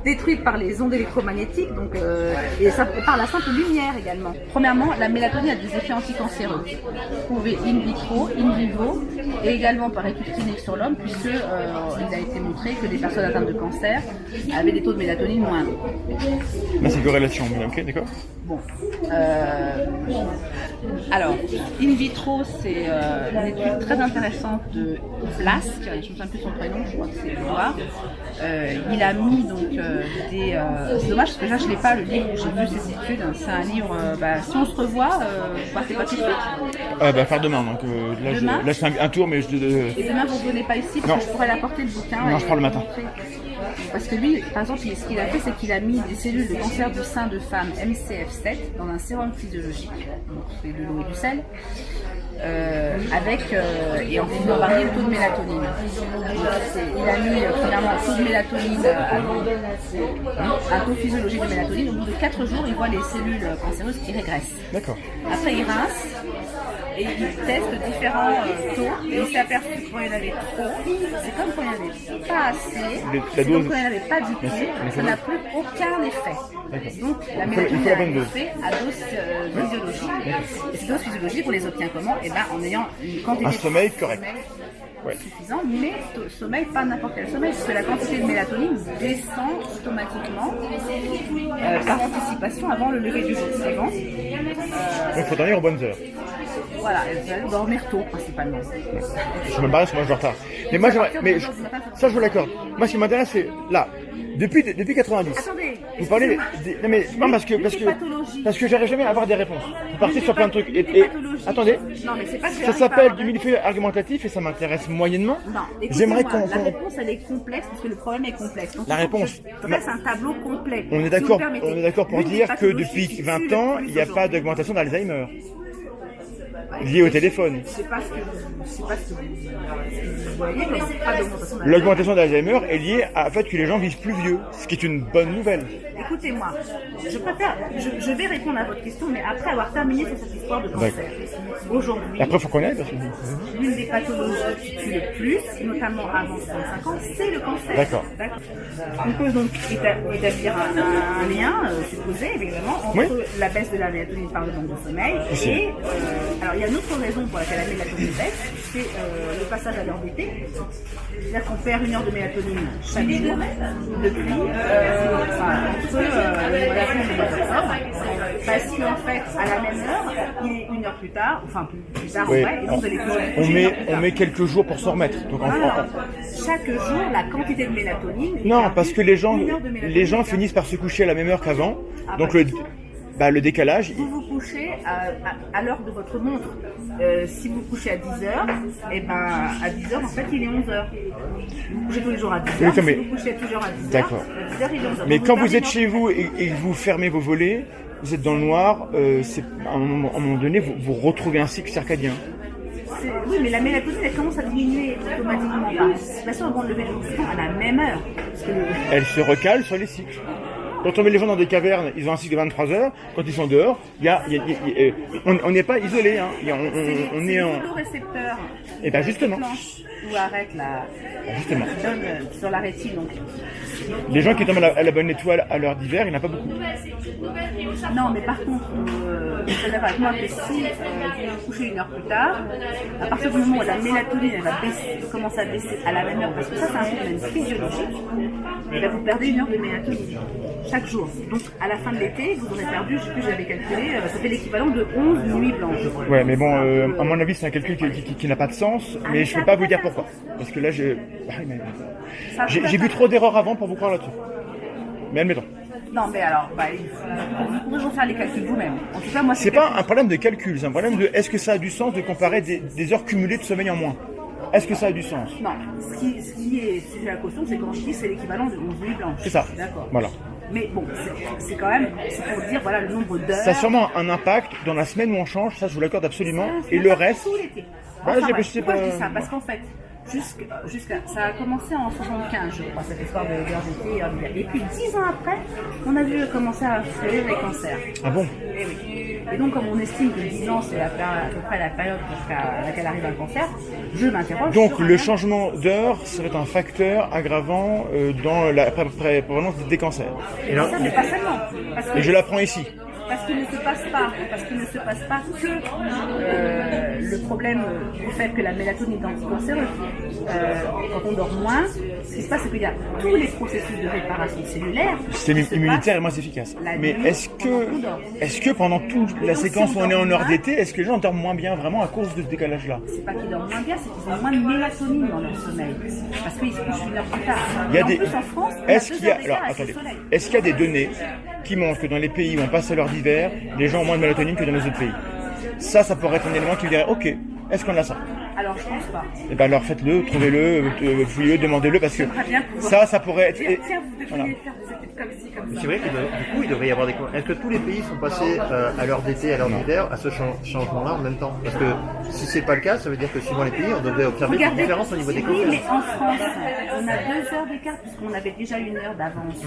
Détruite par les ondes électromagnétiques et par la simple lumière également. Premièrement, la mélatonine a des effets anticancéreux, prouvés in vitro, in vivo, et également par études cliniques sur l'homme, puisque il a été montré que des personnes atteintes de cancer avaient des taux de mélatonine moindres. Là, c'est corrélation, ok, d'accord. Bon. Alors, in vitro, c'est une étude très intéressante de Blask, je ne me souviens plus son prénom, je crois que c'est Edouard. Il a mis donc c'est dommage parce que là je n'ai pas le livre où j'ai vu ces études. C'est un livre, si on se revoit, vous partez pas tout de suite. Faire demain, donc là, Demain je fais un tour, mais je... Et demain vous ne venez pas ici parce Non. que je pourrais l'apporter le bouquin. Non, et je pars le matin. montrer. Parce que lui, par exemple, ce qu'il a fait, c'est qu'il a mis des cellules de cancer du sein de femme MCF7 dans un sérum physiologique, donc c'est de l'eau et du sel, et en faisant varier le taux de mélatonine. Il a mis premièrement un taux de mélatonine, un taux physiologique de mélatonine. Au bout de 4 jours, il voit les cellules cancéreuses qui régressent. D'accord. Après, il rince. Et il teste différents taux et il s'est aperçu que quand il y en avait trop, c'est comme quand il n'y en avait pas assez, c'est comme quand il n'y en avait pas du tout, ça n'a plus aucun effet. Donc la mélatonine a un effet à dose physiologique. Et ces doses physiologiques, on les obtient comment? En ayant une quantité Un sommeil correct. suffisant, mais sommeil, pas n'importe quel sommeil, parce que la quantité de mélatonine descend automatiquement par anticipation avant le lever du jour suivant. Donc il faut dormir aux bonnes heures. Voilà, elle va dormir tôt principalement. Je me barre, parce que moi je dors tard. Mais moi, ça je vous l'accorde. Moi ce qui m'intéresse c'est, là, depuis 90. Attendez, Vous parlez non mais non parce que j'arrive jamais à avoir des réponses. Vous partez sur plein de trucs et attendez. Non, mais c'est pas que Ça s'appelle du millefeuille argumentatif et ça m'intéresse moyennement. Non, J'aimerais écoutez-moi, la réponse elle est complexe parce que le problème est complexe. Donc, La réponse. c'est un tableau complet. On est d'accord pour dire que depuis 20 ans, il n'y a pas d'augmentation d'Alzheimer liée au téléphone. Je sais pas ce que vous voyez, mais c'est pas d'augmentation d'Alzheimer. L'augmentation d'Alzheimer est liée au fait que les gens vivent plus vieux, ce qui est une bonne nouvelle. Écoutez-moi, je vais répondre à votre question, mais après avoir terminé sur cette histoire de cancer. Aujourd'hui, Après, il faut connaître. Parce que... l'une des pathologies qui tue le plus, notamment avant 65 ans, c'est le cancer. D'accord. On peut donc établir un lien supposé, évidemment, entre la baisse de la mélatonine par le manque de sommeil et... alors, il y a une autre raison pour laquelle la mélatonine baisse, c'est le passage à l'heure d'été. C'est-à-dire qu'on perd 1 heure de mélatonine chaque jour depuis entre le mois d'avril et le mois d'octobre. Parce qu'en fait, à la même heure, il est 1 heure plus tard, enfin plus tard en vrai, et donc vous allez on met quelques jours pour s'en remettre. Donc, chaque jour, la quantité de mélatonine... Non, parce que les gens finissent par se coucher à la même heure qu'avant. Donc le décalage... Vous vous couchez à l'heure de votre montre. Si vous couchez à 10h, à 10h, en fait, il est 11h. Vous couchez tous les jours à 10h. Oui, si vous couchez toujours à 10h, d'accord. À 10h, il est 11h. Mais donc, quand vous êtes chez vous et que vous fermez vos volets, vous êtes dans le noir, à un moment donné, vous retrouvez un cycle circadien. Oui, mais la mélatonine, elle commence à diminuer automatiquement. De toute façon, avant de lever le jour à la même heure. Elle se recale sur les cycles. Quand on met les gens dans des cavernes, ils ont un cycle de 23 heures. Quand ils sont dehors, on n'est pas isolé. Hein. On est en... photorécepteurs. Et bien justement. Ou arrête la... Justement. Donne sur la rétine. Donc. Les gens qui tombent à la bonne étoile à l'heure d'hiver, il n'y en a pas beaucoup. Non, mais par contre, vous êtes d'accord avec moi que si vous vous couchez 1 heure plus tard, à partir du moment où la mélatonine elle va commencer à baisser à la même heure, parce que ça c'est un phénomène physiologique, vous perdez 1 heure de mélatonine chaque jour. Donc à la fin de l'été, vous aurez perdu, je sais plus, j'avais calculé, ça fait l'équivalent de 11 nuits blanches. Ouais, mais bon, à mon avis, c'est un calcul qui n'a pas de sens, mais je ne peux pas vous dire pourquoi. Parce que là, j'ai vu trop d'erreurs avant pour vous croire là-dessus. Mais admettons. Non, mais alors, vous pouvez faire les calculs vous-même. En tout cas, moi, c'est pas un problème de calcul, c'est un problème de est-ce que ça a du sens de comparer des heures cumulées de sommeil en moins. est-ce que ça a du sens? Non, ce qui est sujet à caution, c'est quand je dis c'est l'équivalent de 11 nuits blanches. C'est ça. D'accord. Voilà. Mais bon, c'est quand même, c'est pour dire voilà le nombre d'heures. Ça a sûrement un impact dans la semaine où on change, ça je vous l'accorde absolument. Ça, Et le reste. Tout l'été. Ouais, Enfin, je sais pourquoi pas. je dis ça? Parce qu'en fait, ça a commencé en 75, je crois, cette histoire de l'heure d'été. Et puis 10 ans après, on a vu commencer à fleurir les cancers. Ah bon? Et oui. Et donc, comme on estime que 10 ans, c'est à peu près la période jusqu'à laquelle arrive un cancer, je m'interroge. Donc sur le un- changement d'heure serait un facteur aggravant dans la prévalence des cancers. Et là, Ça, mais pas seulement. Parce que Et je l'apprends ici. Parce qu'il ne se passe pas que le problème du fait que la mélatonine est anticancéreuse. Quand on dort moins, ce qui se passe, c'est qu'il y a tous les processus de réparation cellulaire. Le système qui se immunitaire est passent moins efficace. la Mais nuit est-ce que pendant toute la Donc, si séquence où on on est en dort heure moins- d'été, est-ce que les gens dorment moins bien vraiment à cause de ce décalage-là? C'est pas qu'ils dorment moins bien, c'est qu'ils ont moins de mélatonine dans leur sommeil. Parce qu'ils se couchent une heure plus tard. Il y a Et en des- plus, en France, on a Est-ce 2 qu'il y a heures d'écart alors avec le attendez, soleil. est-ce qu'il y a des données qui montrent que dans les pays où on passe à l'heure d'hiver, les gens ont moins de mélatonine que dans les autres pays? Ça pourrait être un élément qui dirait ok, est-ce qu'on a ça? Alors, je pense pas. Et ben alors faites-le, trouvez-le, fouillez-le, demandez-le parce que J'aimerais bien pouvoir- ça pourrait être. Tiens, vous devriez Voilà. faire des études comme ci, comme ça. c'est vrai que du coup, il devrait y avoir des. Est-ce que tous les pays sont passés à l'heure d'été, à l'heure d'hiver, à ce changement-là en même temps? Parce que si c'est pas le cas, ça veut dire que suivant les pays, on devrait observer des Regardez, différences au niveau des oui, cancers. mais en France, on a 2 heures d'écart puisqu'on avait déjà 1 heure d'avance.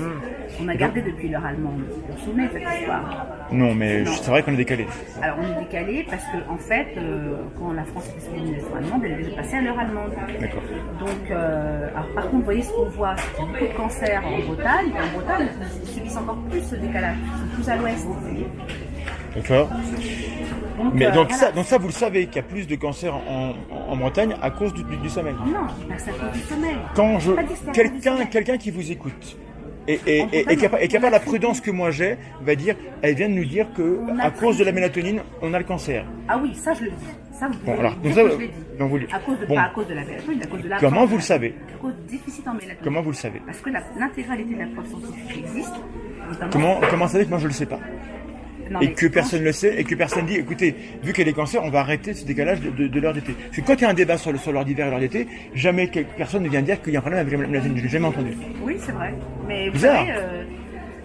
On a gardé depuis l'heure allemande. Vous vous souvenez de cette histoire? Non, mais c'est vrai qu'on est décalé. Alors on est décalé parce que en fait, quand la France était sous l'union allemande, elle est déjà passée à l'heure allemande. D'accord. Donc, alors, par contre, vous voyez ce qu'on voit, c'est qu'il y a beaucoup de cancers en Bretagne. En Bretagne, ils subissent encore plus ce décalage. Ils sont plus à l'ouest. Vous voyez. D'accord. Donc, Donc voilà. ça, vous le savez qu'il y a plus de cancers en Bretagne à cause du sommeil. Non, je dis pas que c'est à cause du sommeil. Quand J'ai pas dit que c'était à cause du sommeil. quelqu'un qui vous écoute et En Bretagne, qui a pas on la a prudence que moi j'ai, va dire, elle vient de nous dire que On a à cause de la pris- mélatonine, on a le cancer. Ah oui, ça je le dis. Ça, vous Bon, pouvez alors, dire donc ça, que je l'ai dit. donc vous le- À cause de, bon. pas à cause de la mélatonine, à cause de la Comment vous le savez? À cause du déficit en mélatonine. Comment vous le savez? Parce que l'intégralité de la preuve scientifique existe. Notamment, Comment savez que moi je le sais pas? Non, Et mais que quand- personne ne le sait, et que personne dit, écoutez, vu qu'il y a des cancers, on va arrêter ce décalage de l'heure d'été. Parce que quand il y a un débat sur l'heure d'hiver et l'heure d'été, jamais personne ne vient dire qu'il y a un problème avec la mélatonine. Je l'ai jamais entendu. Oui, c'est vrai. Mais vous Bizarre.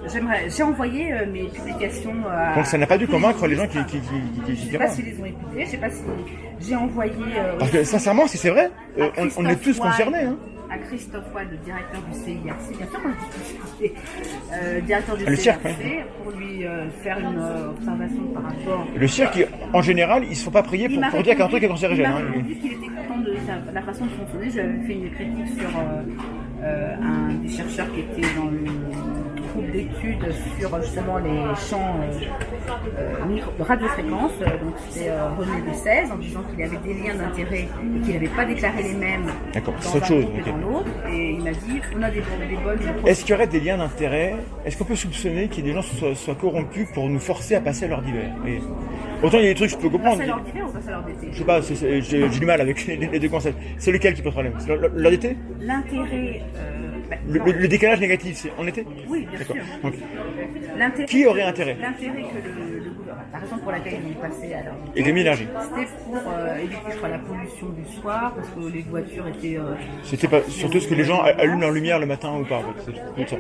savez, j'ai envoyé mes publications à. Donc ça n'a pas dû tous les convaincre les gens médecins. qui Je sais pas s'ils les ont écoutés, je sais pas si j'ai envoyé. Parce que sincèrement, si c'est vrai, à on est Christophe tous Wade, concernés. Hein. À Christophe Wade, le directeur du CIRC, bien sûr qu'on a discuté, directeur du Le CIRC, CIRC, pour lui faire une observation par rapport. Le cirque, en général, ils ne se font pas prier Il m'a pour dire qu'un truc est répondu- cancérigène. Il m'a hein. répondu qu'il était content de la façon de fonctionner. J'avais fait une critique sur un des chercheurs qui était dans le groupe d'études sur justement les champs de radiofréquence. Donc c'était René de 16 en disant qu'il y avait des liens d'intérêt et qu'il n'avait pas déclaré les mêmes D'accord, dans c'est autre un chose, groupe et ok. dans l'autre. Et il m'a dit on a des bonnes Est-ce qu'il y aurait des liens d'intérêt? Est-ce qu'on peut soupçonner qu'il y ait des gens qui soient corrompus pour nous forcer à passer à l'heure d'hiver? Et autant il y a des trucs que je peux comprendre. passer à l'heure d'hiver ou passer à l'heure d'été. Je sais pas, j'ai du mal avec les deux concepts. C'est lequel qui pose problème? C'est l'heure d'été? L'intérêt. Non. Le décalage négatif, c'est en été? Oui, bien D'accord. sûr. Ok. L'intérêt Qui aurait intérêt? L'intérêt que le gouvernement, la raison pour laquelle il est passé à l'heure Et Rémi Énergie. c'était pour éviter, je crois, la pollution du soir, parce que les voitures étaient. C'était pas surtout ce que les gens allument leur lumière le matin ou pas. En fait. C'est tout ça.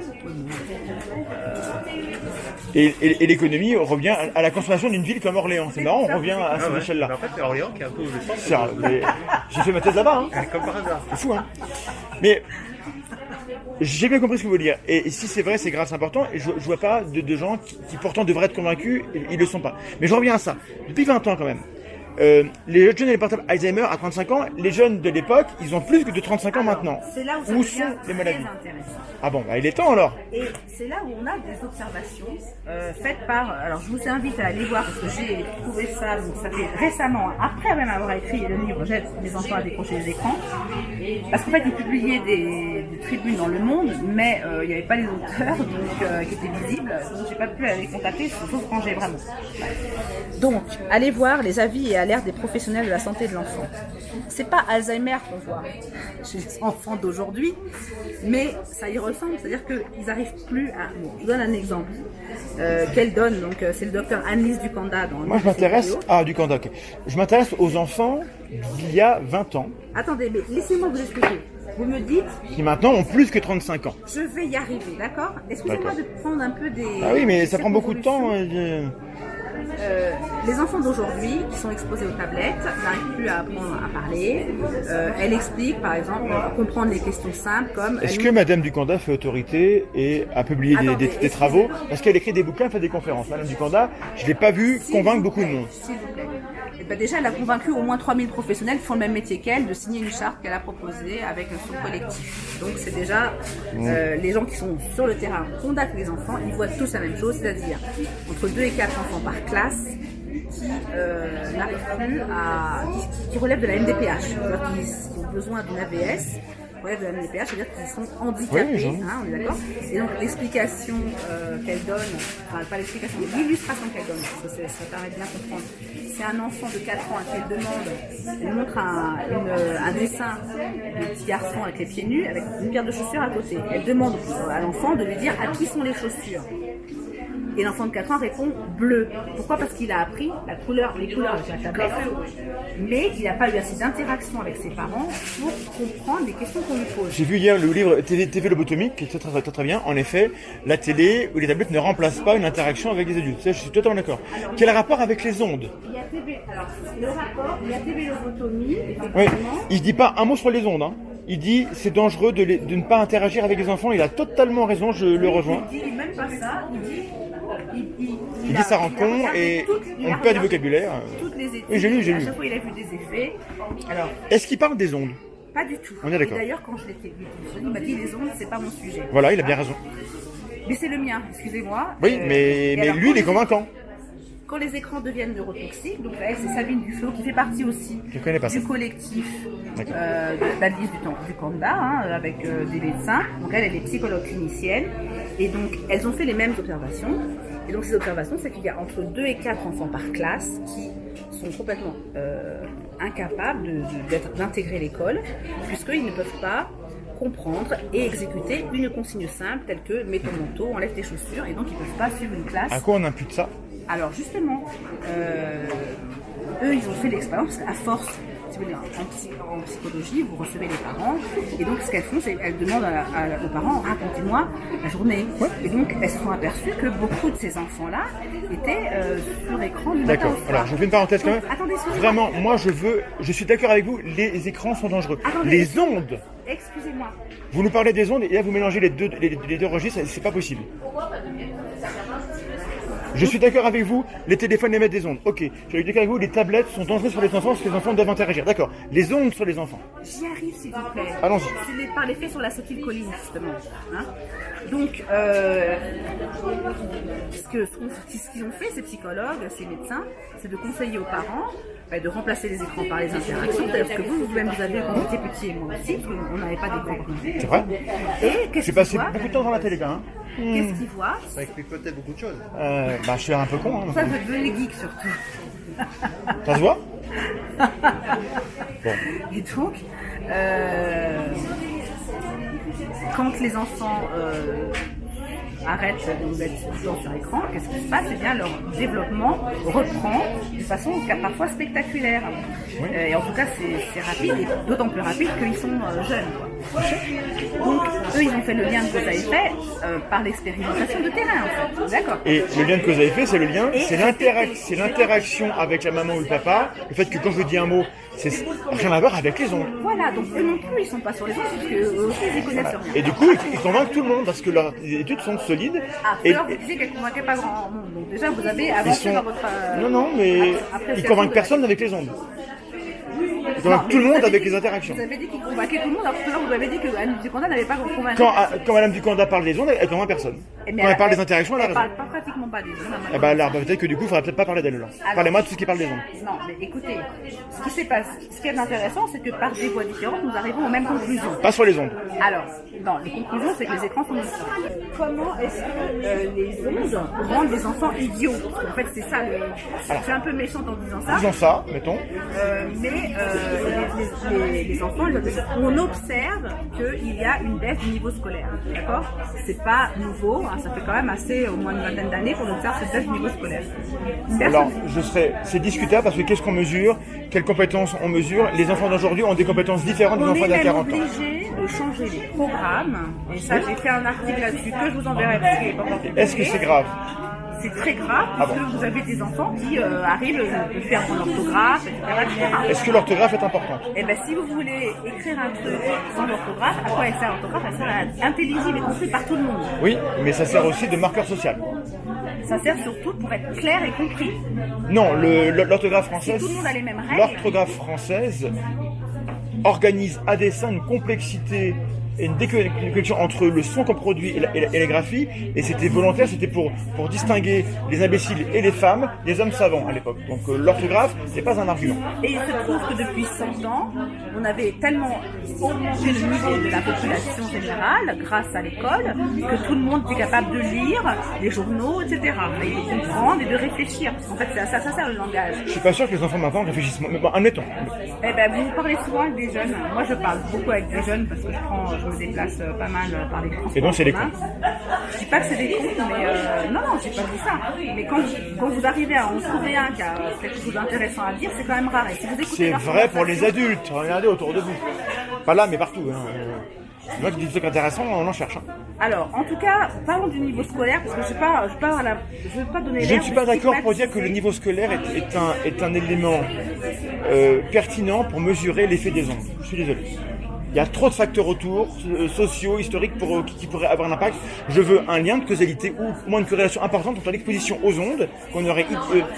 Et l'économie revient à la consommation d'une ville comme Orléans. C'est marrant, on revient à Ah cette ouais. échelle-là. Mais en fait, c'est Orléans qui est un peu le centre. C'est ça, mais j'ai fait ma thèse là-bas. Hein. Comme par hasard. C'est fou, hein. Mais j'ai bien compris ce que vous voulez dire. Et si c'est vrai, c'est grave, c'est important. Et je vois pas de gens qui pourtant devraient être convaincus, et ils le sont pas. Mais je reviens à ça. Depuis 20 ans quand même. Les jeunes et les portables Alzheimer à 35 ans, les jeunes de l'époque, ils ont plus que de 35 ans maintenant. C'est là où ça Où devient sont les très maladies? intéressant. Ah bon, bah il est temps alors. Et c'est là où on a des observations faites par. Alors je vous invite à aller voir parce que j'ai trouvé ça, donc ça fait récemment, après même avoir écrit le livre J'aide les enfants à décrocher les écrans. Parce qu'en fait, ils publiaient des tribunes dans le monde, mais il n'y avait pas les auteurs donc, qui étaient visibles, donc j'ai pas pu les contacter, sauf quand j'ai vraiment. Donc, allez voir les avis et l'ère des professionnels de la santé de l'enfant. C'est pas Alzheimer qu'on voit chez les enfants d'aujourd'hui, mais ça y ressemble, c'est-à-dire qu'ils n'arrivent plus à... Bon, je vous donne un exemple qu'elle donne, donc c'est le docteur Annelise Ducanda. Moi, je m'intéresse... Ah, Ducanda, ok. Je m'intéresse aux enfants d'il y a 20 ans. Attendez, mais laissez-moi vous expliquer. Vous me dites... Qui maintenant ont plus que 35 ans. Je vais y arriver, d'accord? Excusez-moi de prendre un peu des... Ah oui, mais ça prend beaucoup de temps. Les enfants d'aujourd'hui qui sont exposés aux tablettes n'arrivent plus à apprendre à parler. Elle explique, par exemple, à comprendre les questions simples comme... Est-ce que Madame Ducanda fait autorité et a publié des travaux? Parce qu'elle écrit des bouquins, elle fait des conférences. Madame Ducanda, je ne l'ai pas vue convaincre beaucoup de monde. S'il vous plaît. Et ben déjà, elle a convaincu au moins 3000 professionnels qui font le même métier qu'elle de signer une charte qu'elle a proposée avec son collectif. Donc c'est déjà les gens qui sont sur le terrain contactent les enfants, ils voient tous la même chose, c'est-à-dire entre 2 et 4 enfants par classe qui n'arrivent plus à... qui relèvent de la MDPH, c'est-à-dire qui ont besoin d'une AVS. Relève de la MDPH, c'est-à-dire qu'ils sont handicapés, oui, hein, on est d'accord. Et donc l'explication qu'elle donne, enfin pas l'explication, mais l'illustration qu'elle donne, parce que ça permet de bien comprendre. C'est un enfant de 4 ans à qui elle demande, elle montre un dessin de petit garçon avec les pieds nus, avec une paire de chaussures à côté. Elle demande à l'enfant de lui dire à qui sont les chaussures. Et l'enfant de 4 ans répond bleu. Pourquoi? Parce qu'il a appris les couleurs avec la tablette, mais il n'a pas eu assez d'interaction avec ses parents pour comprendre les questions qu'on lui pose. J'ai vu hier le livre TV Lobotomie, qui est très bien. En effet, la télé ou les tablettes ne remplacent pas une interaction avec les adultes. Ça, je suis totalement d'accord. Quel rapport avec les ondes? Il y a le rapport, il y a TV Lobotomie, effectivement. Oui, il ne dit pas un mot sur les ondes. Hein. Il dit c'est dangereux de ne pas interagir avec les enfants. Il a totalement raison, je le rejoins. Il dit même pas ça, il dit... Il dit ça rend con et on perd du vocabulaire. Toutes les études, oui, j'ai lu. à chaque fois il a vu des effets. Alors, est-ce qu'il parle des ondes? Pas du tout. On est d'accord. D'ailleurs, quand je l'étais vu, il m'a dit les ondes, c'est pas mon sujet. Voilà, il a bien raison. Mais c'est le mien, excusez-moi. Oui, mais alors, lui, il est convaincant. Quand les écrans deviennent neurotoxiques, donc elle, c'est Sabine Duflo qui fait partie aussi du collectif d'Annelise Ducanda, hein, avec des médecins. Donc elle est psychologue clinicienne. Et donc, elles ont fait les mêmes observations. Et donc, ces observations, c'est qu'il y a entre 2 et 4 enfants par classe qui sont complètement incapables d'intégrer l'école, puisqu'ils ne peuvent pas comprendre et exécuter une consigne simple telle que mets ton manteau, enlève tes chaussures, et donc ils ne peuvent pas suivre une classe. À quoi on impute ça? Alors justement, eux, ils ont fait l'expérience à force. Si vous voulez, en psychologie, vous recevez les parents, et donc ce qu'elles font, c'est qu'elles demandent aux parents, racontez-moi la journée. Ouais. Et donc elles se sont aperçues que beaucoup de ces enfants-là étaient sur écran du matin au soir. Alors je fais une parenthèse quand même. Attendez, vraiment, moi je suis d'accord avec vous, les écrans sont dangereux. Attendez, les ondes. Excusez-moi. Vous nous parlez des ondes et là vous mélangez les deux registres, c'est pas possible. Je suis d'accord avec vous, les téléphones émettent des ondes. Ok, je suis d'accord avec vous, les tablettes sont dangereuses sur les enfants parce que les enfants doivent interagir. D'accord, les ondes sur les enfants. J'y arrive s'il vous plaît. Allons-y. C'est par l'effet sur l'acétylcholine justement. Hein, donc, ce qu'ils ont fait, ces psychologues, ces médecins, c'est de conseiller aux parents de remplacer les écrans par les interactions. C'est-à-dire que vous-même, vous avez quand vous étiez petit et moi aussi, parce qu'on n'avait pas d'écran. C'est vrai. Et j'ai passé beaucoup de temps dans la télé quand même. Qu'est-ce qu'ils voient? Ça explique peut-être beaucoup de choses. Je suis un peu con. Hein, ça veut devenir geek surtout. Ça se voit? Bon. Et donc, quand les enfants arrêtent de mettre du temps sur écran, qu'est-ce qui se passe? Eh bien, leur développement reprend de façon parfois spectaculaire. Oui. Et en tout cas, c'est rapide, et d'autant plus rapide qu'ils sont jeunes. Quoi. Donc, eux, ils ont fait le lien de cause à effet par l'expérimentation de terrain, en fait. D'accord. Et le lien de cause à effet, c'est le lien, c'est l'interaction avec la maman ou le papa. Le fait que quand je dis un mot, c'est rien à voir avec les ondes. Voilà, donc eux non plus, ils sont pas sur les ondes, parce qu'eux aussi, ils connaissent rien. Et du coup, ils convainquent tout le monde, parce que leurs études sont solides. Alors, vous disiez qu'elles ne convainquaient pas grand monde. Donc déjà, vous avez avancé dans votre... Non, mais ils convainquent personne avec les ondes. Ils convainquent tout le monde avec les interactions. Vous avez dit qu'ils convainquaient tout le monde, alors que tout à l'heure, vous avez dit que Anne Ducanda n'avait pas convaincu. Quand Madame Ducanda parle des ondes, elle convainc personne. Quand elle parle des interactions, elle a elle raison. parle pas pratiquement pas des ondes. Eh ben, alors, peut-être que du coup, il faudrait peut-être pas parler d'elle là. Alors- Parlez-moi de tout ce qui parle des ondes. Non, mais écoutez, ce qui est intéressant, c'est que par des voies différentes, nous arrivons aux mêmes conclusions. Pas sur les ondes. Alors, non, les conclusions, c'est que les écrans sont nocifs. Comment est-ce que les ondes rendent les enfants idiots? Parce qu'en fait, c'est ça, je suis un peu méchante en disant ça. Disons ça, mettons. Mais les enfants, on observe qu'il y a une baisse du niveau scolaire. D'accord? C'est pas nouveau, hein, ça fait quand même assez, au moins une vingtaine d'années qu'on observe cette baisse du niveau scolaire. Alors, c'est discutable parce que qu'est-ce qu'on mesure? Quelles compétences on mesure? Les enfants d'aujourd'hui ont des compétences différentes des On enfants est d'il y a même 40 ans. obligé de changer les programmes, et ça, j'ai fait un article là-dessus que je vous enverrai parce qu'il n'est pas encore publié. Est-ce que c'est grave? C'est très grave parce que vous avez des enfants qui arrivent à faire son orthographe, etc. Est-ce que l'orthographe est importante? Et bien, si vous voulez écrire un truc sans l'orthographe, à quoi elle sert l'orthographe? Elle sert à être intelligible et compris par tout le monde. Oui, mais ça sert aussi de marqueur social. Ça sert surtout pour être clair et compris. Non, l'orthographe française. Si tout le monde a les mêmes règles. L'orthographe française organise à dessein une complexité et une déconnexion entre le son qu'on produit et la graphie, et c'était volontaire, c'était pour distinguer les imbéciles et les femmes, les hommes savants à l'époque. Donc l'orthographe, c'est pas un argument. Et il se trouve que depuis 100 ans, on avait tellement augmenté le niveau de la population générale grâce à l'école que tout le monde était capable de lire les journaux, etc. Et de comprendre et de réfléchir. En fait, ça sert le langage. Je suis pas sûr que les enfants maintenant réfléchissent. Mais bon, admettons. Eh ben, vous parlez souvent avec des jeunes. Moi, je parle beaucoup avec des jeunes parce que je me déplace pas mal par les transports. Et donc, c'est des en commun. Je dis pas que c'est des cons, mais non, j'ai pas dit ça. Mais quand vous arrivez à en trouver un qui a quelque chose d'intéressant à dire, c'est quand même rare. Et si vous écoutez C'est leur vrai pour les conversation- adultes. Regardez autour de vous. Pas là, mais partout. Hein. Moi qui dis des trucs intéressants, on en cherche. Hein. Alors, en tout cas, parlons du niveau scolaire, parce que je veux pas donner Je l'air ne suis de pas d'accord pour stigmatiser. dire que le niveau scolaire est un élément pertinent pour mesurer l'effet des ondes. Je suis désolé. Il y a trop de facteurs autour, sociaux, historiques, qui pourraient avoir un impact. Je veux un lien de causalité ou au moins une corrélation importante entre l'exposition aux ondes qu'on aurait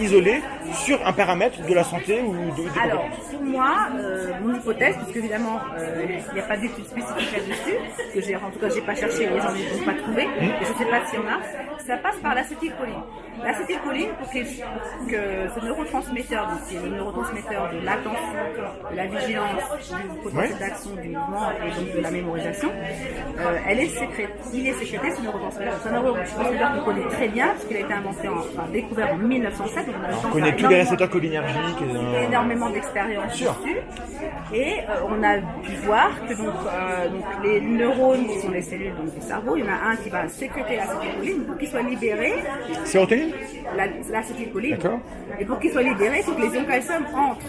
isolée sur un paramètre de la santé ou de Alors, pour moi, mon hypothèse, parce qu'évidemment, il n'y a pas d'études spécifiques là-dessus, que en tout cas, j'ai pas cherché, les gens ne l'ont pas trouvé, et je sais pas s'il y en a, ça passe par l'acétylcholine. L'acétylcholine, pour que ce neurotransmetteur, donc qui est le neurotransmetteur de l'attention, de la vigilance, du potentiel d'action, du mouvement et donc de la mémorisation, il est sécrété, ce neurotransmetteur. C'est un neurotransmetteur qu'on connaît très bien, parce qu'il a été découvert en 1907, donc On connaît tous les récepteurs cholinergiques. Énormément d'expérience dessus. Et on a pu voir que donc, les neurones qui sont les cellules donc, du cerveau, il y en a un qui va sécréter l'acétylcholine pour qu'il soit libéré. Sérotonine? L'acétylcholine. D'accord. Et pour qu'il soit libéré, il faut que les ions calcium entrent.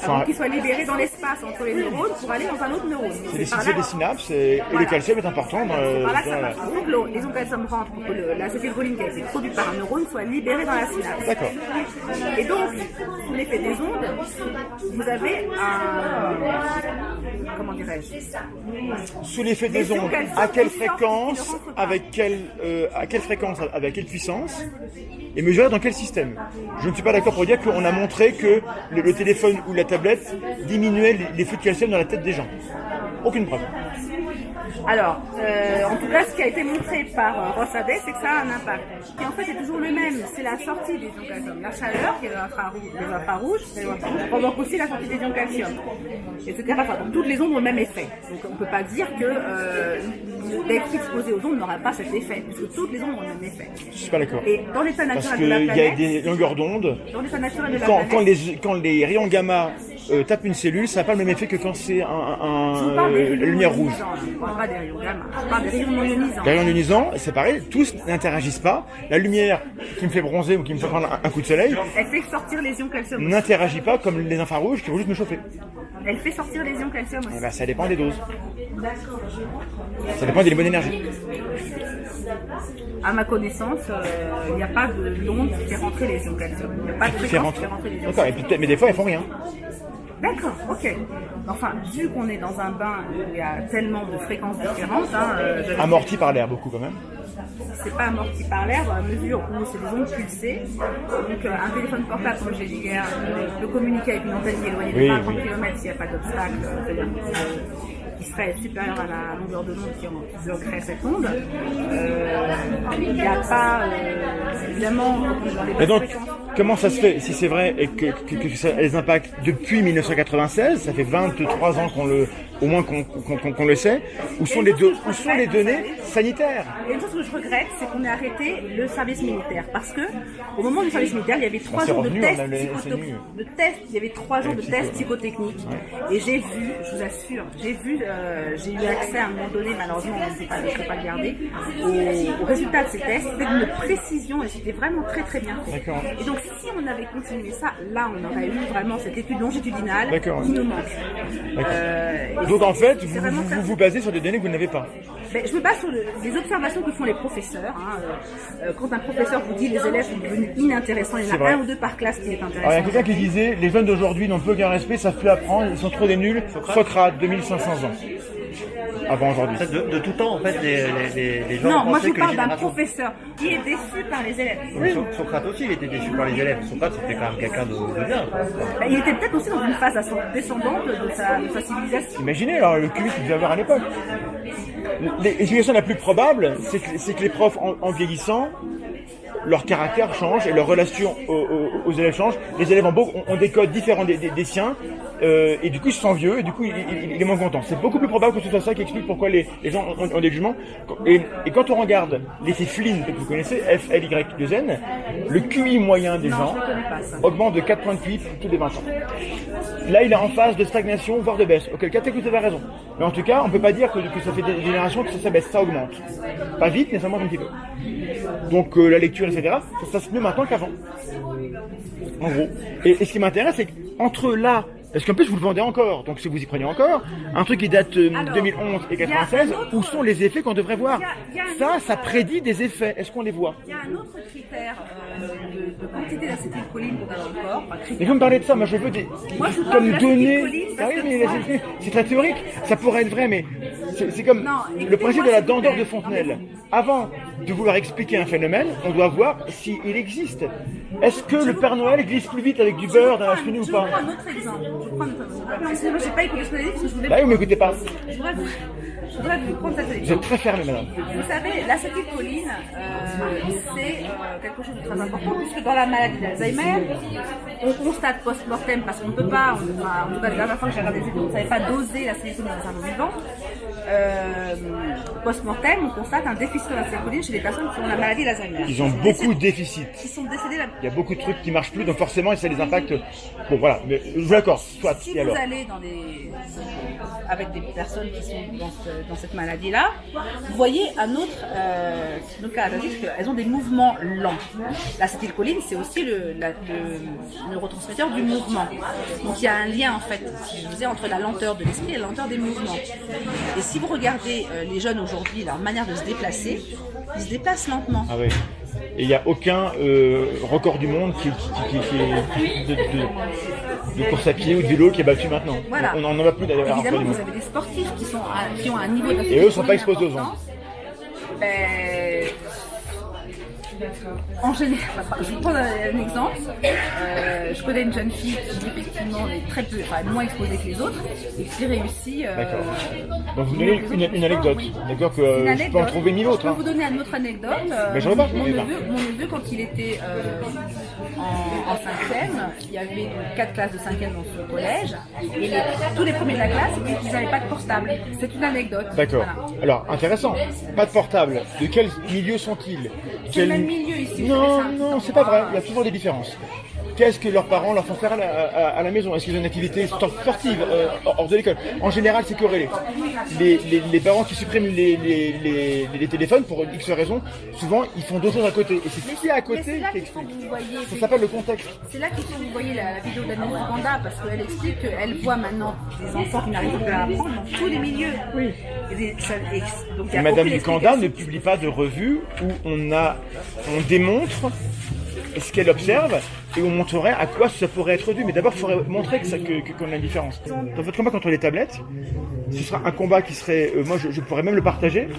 Avant qu'il soit libéré dans l'espace entre les neurones pour aller dans un autre neurone. C'est par des là- synapses et le calcium est important dans C'est par là que ça dans la- passe. Il faut que les ions calcium rentrent pour que l'acétylcholine qui a été produite par un neurone soit libérée dans la synapse. D'accord. Et donc, sous l'effet des ondes, vous avez comment dirais-je? Sous l'effet des Les ions ondes, calcium à quelle qui sortent, fréquence, qui ne rentrent pas. avec quelle fréquence, avec quelle puissance, et mesurer dans quel système. Je ne suis pas d'accord pour dire qu'on a montré que le téléphone ou la tablette diminuait les flux de calcium dans la tête des gens. Aucune preuve. Alors, en tout cas, ce qui a été montré par Rossadet, c'est que ça a un impact. Et en fait, c'est toujours le même. C'est la sortie des ions calcium. La chaleur, qui est les infrarouges, provoque aussi la sortie des ions calcium. Etc. Enfin, donc, toutes les ondes ont le même effet. Donc, on ne peut pas dire que d'être exposé aux ondes n'aura pas cet effet, puisque toutes les ondes ont le même effet. Je suis pas d'accord. Et dans l'état Parce naturel de la qu'il y a planète, des longueurs d'ondes. dans l'état naturel de la Quand planète, les rayons gamma tapent une cellule, ça n'a pas le même effet que quand c'est je vous parle des la rayons lumière rouge. ionisants, je ne parle pas des rayons gamma, je parle des rayons non ionisants. Les rayons ionisants, c'est pareil, tous n'interagissent pas. La lumière qui me fait bronzer ou qui me fait prendre un coup de soleil Elle fait sortir les ions calcium aussi. n'interagit pas comme les infrarouges qui vont juste me chauffer. Elle fait sortir les ions calcium aussi. Eh ben, ça dépend des doses. Ça dépend des bonnes énergies. À ma connaissance, il n'y a pas d'onde qui fait rentrer les ions calcium. Il n'y a pas de fréquence qui fait rentrer les ions D'accord, calcium. mais des fois, elles font rien. D'accord, ok. Enfin, vu qu'on est dans un bain où il y a tellement de fréquences différentes, Amorti par l'air, beaucoup quand même. c'est pas amorti par l'air dans la mesure où c'est des ondes pulsées. Donc un téléphone portable, comme j'ai dit hier, peut communiquer avec une antenne qui est éloignée de 20 km s'il n'y a pas d'obstacle, c'est-à-dire qui serait supérieure à la longueur de l'onde qui créer cette onde. Il n'y a pas, évidemment, dans les Et donc, fréquences. comment ça se fait, si c'est vrai, et que ça a des impacts depuis 1996, ça fait 23 ans au moins qu'on le sait, où sont les données sanitaires? Et une chose que je regrette, c'est qu'on ait arrêté le service militaire. Parce que, au moment du service militaire, il y avait 3 jours de tests, il y avait 3 jours de tests psychotechniques. Et j'ai vu, je vous assure, j'ai eu accès à un moment donné, malheureusement, je ne peux pas le garder, au résultat de ces tests. C'était d'une précision et c'était vraiment très très bien fait. D'accord. Et donc, si on avait continué ça, là, on aurait eu vraiment cette étude longitudinale qui nous manque. Donc en fait, vous basez sur des données que vous n'avez pas. Je me base sur les observations que font les professeurs. Quand un professeur vous dit les élèves sont devenus inintéressants, il y en a un ou deux par classe qui est intéressant. Alors, il y a quelqu'un qui disait les jeunes d'aujourd'hui n'ont plus aucun respect, ne savent plus apprendre, ils sont trop des nuls. Socrate, 2500 ans. Avant aujourd'hui. De tout temps, en fait, les gens. Non, moi je vous que parle d'un professeur qui est déçu par les élèves. Oui. Socrate aussi, il était déçu par les élèves. Socrate, c'était quand même quelqu'un de bien. Il était peut-être aussi dans une phase descendante de sa civilisation. Imaginez alors le QI qu'il devait avoir à l'époque. L'explication la plus probable, c'est que les profs, en vieillissant, leur caractère change et leur relation aux élèves change. Les élèves ont des codes différents des siens, et du coup ils se sentent vieux et du coup il est moins content. C'est beaucoup plus probable que ce soit ça qui explique pourquoi les gens ont des jugements. Et quand on regarde l'effet Flynn que vous connaissez, FLY2N, le QI moyen des gens augmente de 4 points de QI tous les 20 ans. Là il est en phase de stagnation voire de baisse. Auquel cas peut-être que vous avez raison. Mais en tout cas on peut pas dire que ça fait des générations que ça baisse, ça augmente. Pas vite mais ça augmente un petit peu. Donc la lecture etc. Ça se fait mieux maintenant qu'avant. En gros. Et ce qui m'intéresse, c'est qu'entre là, parce qu'en plus vous le vendez encore, donc si vous y prenez encore, un truc qui date 2011 et 96, où sont les effets qu'on devrait voir? Ça prédit des effets. Est-ce qu'on les voit? Il y a un autre critère de quantité d'acétylcholine qu'on a dans le corps. Mais vous me parlez de ça, moi je veux comme données. Ah oui, mais c'est très théorique. Ça pourrait être vrai, mais c'est comme le principe de la dent d'or de Fontenelle. Avant de vouloir expliquer un phénomène, on doit voir s'il existe. Est-ce que le Père Noël glisse plus vite avec du beurre dans la cheminée ou pas? Je prends un autre exemple. Excusez-moi, j'ai pas écouté ce que vous avez dit parce que je voulais. Bah oui, vous m'écoutez pas. Je voudrais vous prendre cette Vous êtes très fermé, madame. Vous savez, l'acétylcholine, c'est quelque chose de très important puisque dans la maladie d'Alzheimer, on constate post-mortem parce qu'on ne peut pas, en tout cas la dernière fois que j'ai regardé les études, on ne savait pas doser l'acétylcholine dans un cerveau vivant. Post-mortem, on constate un déficit d'acétylcholine chez les personnes qui ont la maladie d'Alzheimer. Ils ont beaucoup de déficits. Qui sont décédés. Il y a beaucoup de trucs qui marchent plus, donc forcément ça les impacte. Bon voilà, mais je vous l'accorde, soit. Si vous allez avec des personnes qui sont dans cette maladie-là, vous voyez un autre caractéristique, elles ont des mouvements lents. L'acétylcholine, c'est aussi le neurotransmetteur du mouvement. Donc il y a un lien en fait, si je vous dis, entre la lenteur de l'esprit et la lenteur des mouvements. Et si vous regardez les jeunes aujourd'hui, leur manière de se déplacer, ils se déplacent lentement. Ah oui. Et il n'y a aucun record du monde qui de course à pied ou de vélo qui est battu maintenant. Voilà. On n'en a plus d'ailleurs. Évidemment, vous avez des sportifs qui ont un niveau d'activité. Et eux ne sont pas exposés aux ondes. En général, je vais prendre un exemple. Je connais une jeune fille qui effectivement est très peu, moins exposée que les autres et qui réussit. D'accord. Donc vous donnez une anecdote. D'accord que je peux en trouver mille autres. Je peux vous donner une autre anecdote. Mais je remarque. Mon neveu, quand il était en 5e, il y avait 4 classes de 5e dans ce collège et tous les premiers de la classe, ils n'avaient pas de portable. C'est une anecdote. D'accord. Voilà. Alors intéressant. Pas de portable. De quel milieu sont-ils? C'est le même milieu ici. Non, c'est pas vrai. Il y a toujours des différences. Qu'est-ce que leurs parents leur font faire à la maison? Est-ce qu'ils ont une activité sportive hors de l'école? En général, c'est corrélé. Les parents qui suppriment les téléphones pour X raisons, souvent ils font d'autres choses à côté. Et c'est ce qui est à côté qui explique. Ça s'appelle le contexte. C'est là qu'il faut que vous voyez la vidéo d'Agnès Panda parce qu'elle explique qu'elle voit maintenant des enfants qui n'arrivent plus à apprendre dans tous les milieux. Oui. Donc, Madame Ducanda ne publie pas de revue où on démontre ce qu'elle observe et vous montrerez à quoi ça pourrait être dû. Mais d'abord, il faudrait montrer qu'on a une différence. Dans votre combat contre les tablettes, ce sera un combat qui serait, moi je pourrais même le partager,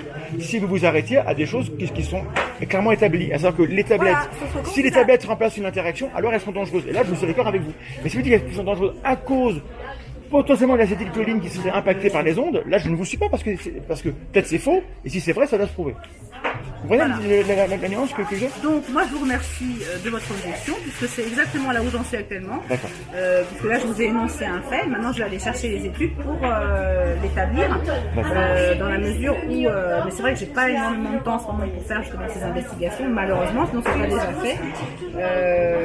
si vous vous arrêtiez à des choses qui sont clairement établies. À savoir que les tablettes, si les tablettes remplacent une interaction, alors elles sont dangereuses. Et là, je suis d'accord avec vous. Mais si vous dites qu'elles sont dangereuses à cause potentiellement de l'acétylcholine qui serait impactée par les ondes, là je ne vous suis pas parce que peut-être c'est faux, et si c'est vrai, ça doit se prouver. Vous voyez la nuance que j'ai? Donc moi je vous remercie de votre objection, puisque c'est exactement là où j'en suis actuellement. D'accord. Puisque là je vous ai énoncé un fait, maintenant je vais aller chercher les études pour l'établir, dans la mesure où, mais c'est vrai que j'ai pas énormément de temps en ce moment pour faire justement ces investigations, malheureusement, sinon ça serait déjà fait.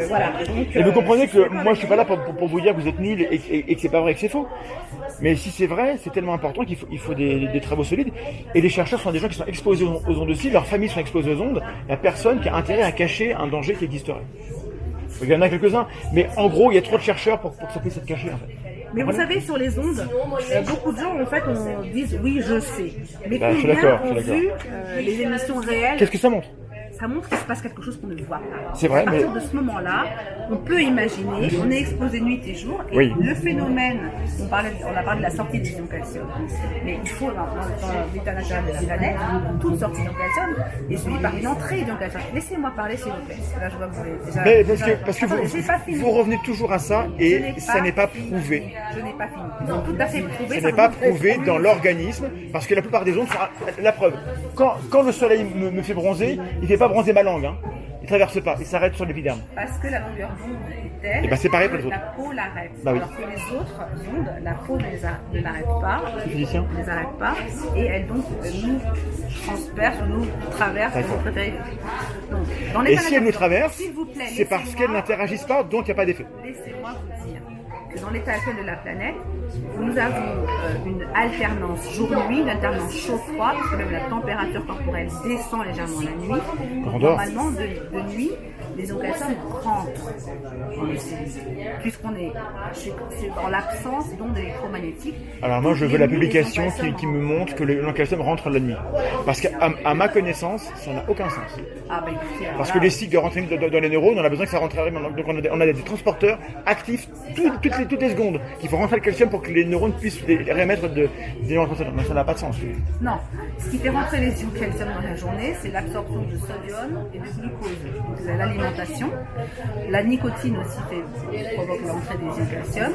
Voilà. Donc, et vous comprenez que moi je suis pas là pour vous dire que vous êtes nuls et que c'est pas vrai, que c'est faux. Mais si c'est vrai, c'est tellement important qu'il faut des travaux solides. Et les chercheurs sont des gens qui sont exposés aux ondes aussi, leurs familles sont exposées aux ondes. Il n'y a personne qui a intérêt à cacher un danger qui existerait. Il y en a quelques-uns, mais en gros, il y a trop de chercheurs pour que ça puisse être caché en fait. Mais vous savez, sur les ondes, beaucoup de gens en fait disent oui, je sais. Mais je suis combien d'accord, ont vu les émissions réelles? Qu'est-ce que ça montre? Ça montre qu'il se passe quelque chose qu'on ne voit pas. C'est vrai, à partir de ce moment-là, on peut imaginer, on est exposé nuit et jour, et oui. Le phénomène, on a parlé de la sortie des ions calcium, mais il faut, dans l'état naturel de la planète, toute sortie d'ions calcium est suivie par une entrée d'ions calcium. Laissez-moi parler, s'il vous plaît. Là, je vois que vous avez déjà... Parce que vous revenez toujours à ça, et ça n'est pas prouvé. Je n'ai pas fini. Ils ont tout à fait prouvé. Ça n'est pas prouvé dans l'organisme, parce que la plupart des ondes sont la preuve. Quand le soleil me fait bronzer, il ne fait pas bronzer ma langue, hein. Il ne traverse pas, il s'arrête sur l'épiderme. Parce que la longueur d'onde est telle, et ben c'est pareil pour les autres. La peau l'arrête. Bah oui. Alors que les autres ondes, la peau ne l'arrête pas, physicien. ne les arrête pas, et elle donc nous transperce, nous traverse, nous préférez. Donc, dans et si elle nous traverse, s'il vous plaît, c'est parce qu'elles n'interagissent pas, donc il n'y a pas d'effet. Laissez-moi vous dire que dans l'état actuel de la planète, nous avons une alternance jour-nuit, une alternance chaud-froid, parce que même la température corporelle descend légèrement la nuit. Normalement, de nuit, les ions calcium rentrent dans les cellules, puisqu'on est dans l'absence d'ondes électromagnétiques. Alors moi, je veux la publication qui me montre que l'ion calcium rentre la nuit. Parce qu'à ma connaissance, ça n'a aucun sens. Ah, bah, écoutez, parce que les cycles de rentrée dans les neurones, on a besoin que ça rentre. Donc on a des transporteurs actifs toutes les secondes qui font rentrer le calcium pour que les neurones puissent réémettre des neurotransmetteurs. Mais ça n'a pas de sens. Non. Ce qui fait rentrer les ions calcium dans la journée, c'est l'absorption de sodium et de glucose. Donc c'est l'alimentation. La nicotine aussi provoque l'entrée des ions calcium.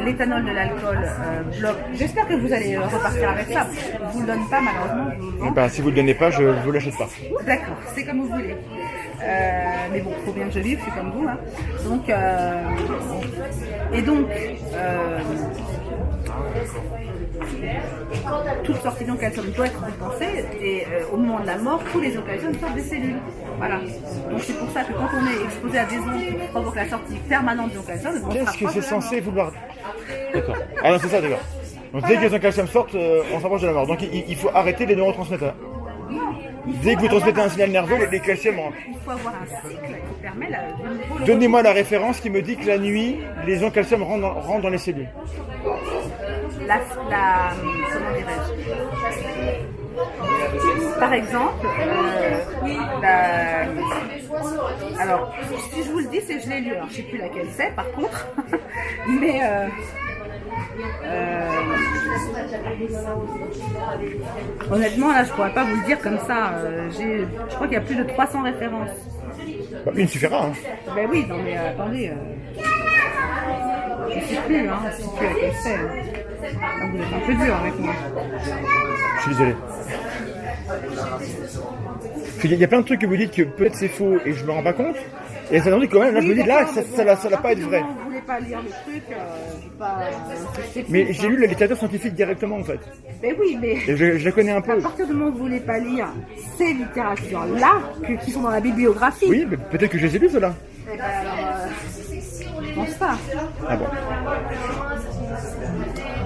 L'éthanol de l'alcool bloque. J'espère que vous allez repartir avec ça. Je ne vous le donne pas malheureusement. Si vous ne le donnez pas, je ne vous l'achète pas. D'accord, c'est comme vous voulez. Mais bon, il faut bien que je vive, je suis comme vous. Hein. Donc, toute sortie d'ion calcium doit être compensée et au moment de la mort, tous les ions calcium sortent des cellules. Voilà. Donc c'est pour ça que quand on est exposé à des ondes qui provoquent la sortie permanente d'ion calcium, qu'est-ce que c'est censé vouloir? D'accord. Ah non, c'est ça, d'accord. Donc dès que les ions calcium sortent, on s'approche de la mort. Donc il faut arrêter les neurotransmetteurs. Dès que vous transmettez un signal nerveux, les calciums rentrent. Il faut avoir un cycle qui permet Donnez-moi la référence qui me dit que la nuit, les ions calcium rentrent dans les cellules. Comment dirais-je? Par exemple, alors, si je vous le dis, c'est je l'ai lu. Alors, je ne sais plus laquelle c'est, par contre. Mais honnêtement, là, je pourrais pas vous le dire comme ça. Je crois qu'il y a plus de 300 références. Une suffira. Hein. Ben oui, non mais attendez. Je sais plus, hein. Je sais plus laquelle c'est. Donc, vous êtes un peu dur avec moi. Je suis désolé. Il y a plein de trucs que vous dites que peut-être c'est faux et je me rends pas compte. Et ça dit quand même, là je me dis là, ça va pas être vrai. Vous voulez pas lire le truc, mais j'ai lu la littérature scientifique directement en fait. Mais oui, mais. Et je la connais un peu. À partir du moment où vous voulez pas lire ces littératures-là, qui sont dans la bibliographie. Oui, mais peut-être que je les ai lues ceux-là. Eh ben alors, je pense pas. Ah bon.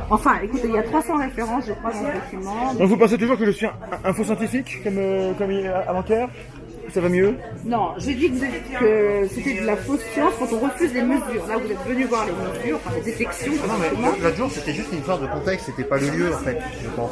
Enfin, écoutez, il y a 300 références, je crois, dans le document. Donc vous pensez toujours que je suis un faux scientifique, comme avant-hier? ça va mieux? Non, j'ai dit que c'était de la fausse science quand on refuse les mesures. Là, vous êtes venu voir les mesures, enfin les détections. Non, mais l'autre jour, c'était juste une histoire de contexte, c'était pas le lieu, en fait, je pense.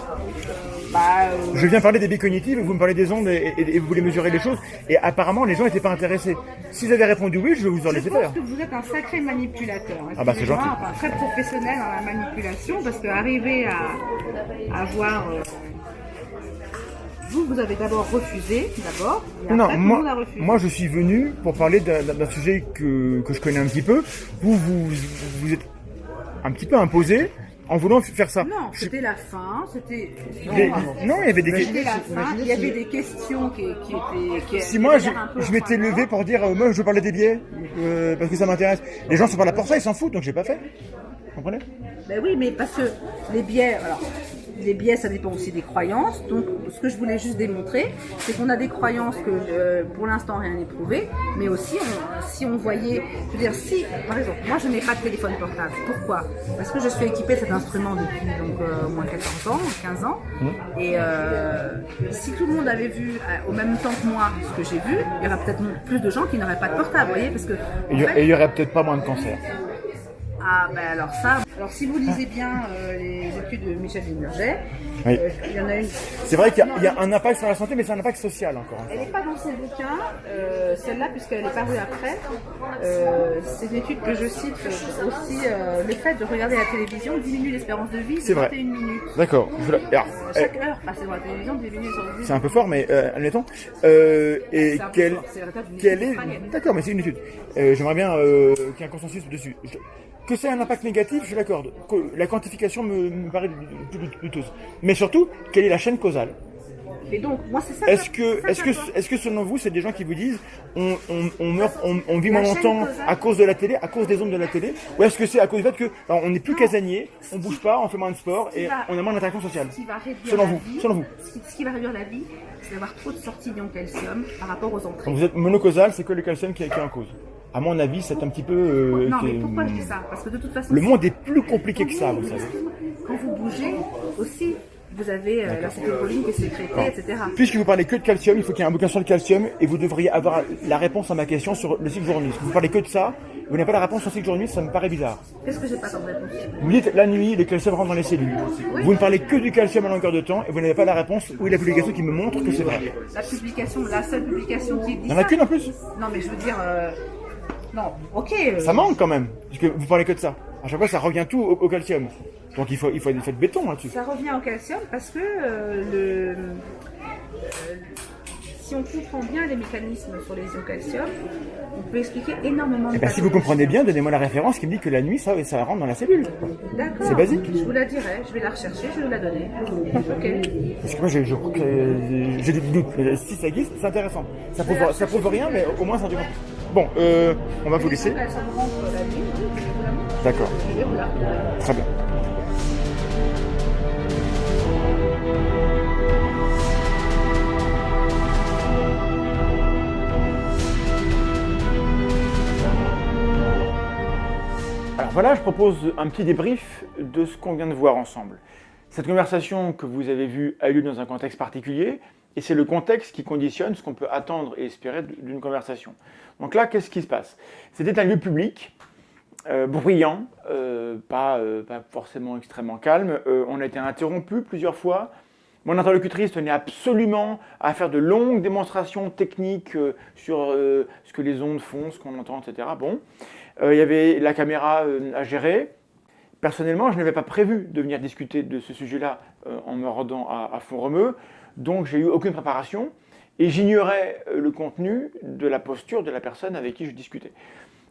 Je viens parler des biais cognitifs, vous me parlez des ondes et vous voulez mesurer les choses. Et apparemment, les gens n'étaient pas intéressés. S'ils avaient répondu oui, je vais vous en laisser faire. Je pense que vous êtes un sacré manipulateur. Ah bah c'est gentil. Enfin, très professionnel dans la manipulation, parce qu'arriver à avoir... Vous avez d'abord refusé, et après, Non, tout le monde a refusé. moi je suis venu pour parler d'un sujet que je connais un petit peu. Vous êtes un petit peu imposé en voulant faire ça. Non, c'était la fin, c'était... Non, il y avait des C'était questions. la fin, il y avait des questions qui étaient... Si moi je m'étais levé pour dire moi je veux parler des biais parce que ça m'intéresse. Les gens sont pas là pour ça, ils s'en foutent, donc j'ai pas fait. Vous comprenez? Ben oui, mais parce que les biais, les biais, ça dépend aussi des croyances. Donc, ce que je voulais juste démontrer, c'est qu'on a des croyances que, pour l'instant, rien n'est prouvé. Mais aussi, si on voyait, je veux dire, si, par exemple, moi, je n'ai pas de téléphone portable. Pourquoi? Parce que je suis équipée de cet instrument depuis donc au moins 14 ans, 15 ans. Et si tout le monde avait vu au même temps que moi ce que j'ai vu, il y aurait peut-être plus de gens qui n'auraient pas de portable, vous voyez, parce que Et il y aurait peut-être pas moins de cancer. Ah ben alors ça, alors si vous lisez bien les études de Michel Desmurget, Oui. il y en a une. C'est vrai qu'il y a un impact sur la santé, mais c'est un impact social encore. Elle n'est pas dans ses bouquins, celle-là, puisqu'elle est parue après. C'est une étude que je cite aussi. Le fait de regarder la télévision diminue l'espérance de vie de C'est vrai. 21 minutes. D'accord. Chaque heure passée devant la télévision diminue l'espérance de vie. C'est un peu fort, mais admettons. Et C'est un peu quelle fort, c'est le résultat d'une quelle étude est... australienne. D'accord, mais c'est une étude. J'aimerais bien qu'il y ait un consensus dessus. Que c'est un impact négatif, je l'accorde. La quantification me paraît douteuse. Mais surtout, quelle est la chaîne causale? Et donc, moi, c'est ça. Est-ce que selon vous, c'est des gens qui vous disent on meurt, on vit moins La chaîne longtemps causale. à cause de la télé, à cause des ondes de la télé, ou est-ce que c'est à cause du fait que alors, on n'est plus casanier, on bouge pas, on fait moins de sport et on a moins d'interaction sociale? Ce qui va réduire Selon la vous, vie, selon vous. Ce qui va réduire la vie, c'est d'avoir trop de sorties d'ion calcium par rapport aux entrées. Quand vous êtes monocausal, c'est que le calcium qui est en cause. À mon avis, c'est un petit peu. Non, mais pourquoi je dis ça? Parce que de toute façon, Le monde est plus compliqué que ça, vous savez. quand vous bougez aussi, vous avez l'acétylcholine qui est sécrétée, etc. Puisque vous parlez que de calcium, il faut qu'il y ait un bouquin sur le calcium et vous devriez avoir la réponse à ma question sur le cycle journaliste. Vous parlez que de ça, vous n'avez pas la réponse sur le cycle journaliste, ça me paraît bizarre. Qu'est-ce que j'ai pas comme réponse? Vous dites la nuit, le calcium rentre dans les cellules. Vous ne parlez que du calcium à longueur de temps et vous n'avez pas la réponse ou la publication qui me montre que c'est vrai. La publication, la seule publication qui dit Il n'y en a ça. qu'une en plus. Non, mais je veux dire, non, ok. Ça manque quand même, puisque vous parlez que de ça. À chaque fois, ça revient tout au calcium. Donc il faut des faits de béton là-dessus. Ça revient au calcium parce que si on comprend bien les mécanismes sur les ions calcium, on peut expliquer énormément de Et bien si vous comprenez bien, donnez-moi la référence qui me dit que la nuit, ça rentre dans la cellule. D'accord. C'est basique. Je vous la dirai, je vais la rechercher, je vais vous la donner. Ok. Parce que moi j'ai des doutes. Mais si ça existe, c'est intéressant. Ça prouve rien, mais au moins ça a du bon. Bon, on va vous laisser. Ça me rentre la nuit, je vous la montre, D'accord, je vais vous la retrouver. très bien. Alors voilà, je propose un petit débrief de ce qu'on vient de voir ensemble. Cette conversation que vous avez vue a eu lieu dans un contexte particulier, et c'est le contexte qui conditionne ce qu'on peut attendre et espérer d'une conversation. Donc là, qu'est-ce qui se passe? C'était un lieu public, bruyant, pas forcément extrêmement calme. On a été interrompu plusieurs fois. Mon interlocutrice tenait absolument à faire de longues démonstrations techniques sur ce que les ondes font, ce qu'on entend, etc. Bon, il y avait la caméra à gérer. Personnellement, je n'avais pas prévu de venir discuter de ce sujet-là en me rendant à Font-Romeu, donc j'ai eu aucune préparation et j'ignorais le contenu de la posture de la personne avec qui je discutais.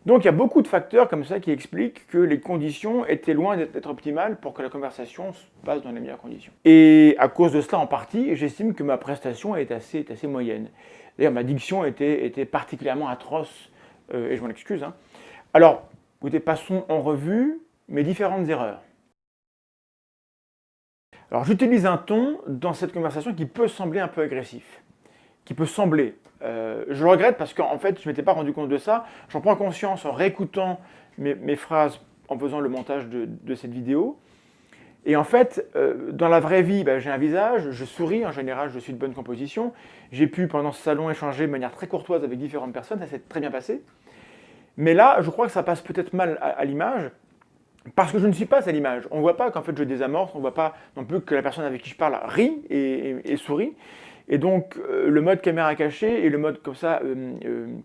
Donc il y a beaucoup de facteurs comme ça qui expliquent que les conditions étaient loin d'être optimales pour que la conversation se passe dans les meilleures conditions. Et à cause de cela en partie, j'estime que ma prestation est assez moyenne. D'ailleurs ma diction était particulièrement atroce, et je m'en excuse. Hein. Alors, écoutez, passons en revue mes différentes erreurs. Alors j'utilise un ton dans cette conversation qui peut sembler un peu agressif, qui peut sembler. Je le regrette parce qu'en fait je ne m'étais pas rendu compte de ça. J'en prends conscience en réécoutant mes phrases en faisant le montage de cette vidéo. Et en fait, dans la vraie vie, j'ai un visage, je souris, en général je suis de bonne composition. J'ai pu pendant ce salon échanger de manière très courtoise avec différentes personnes, ça s'est très bien passé. Mais là, je crois que ça passe peut-être mal à l'image, parce que je ne suis pas à l'image. On ne voit pas qu'en fait je désamorce, on ne voit pas non plus que la personne avec qui je parle rit et sourit. Et donc le mode caméra cachée et le mode comme ça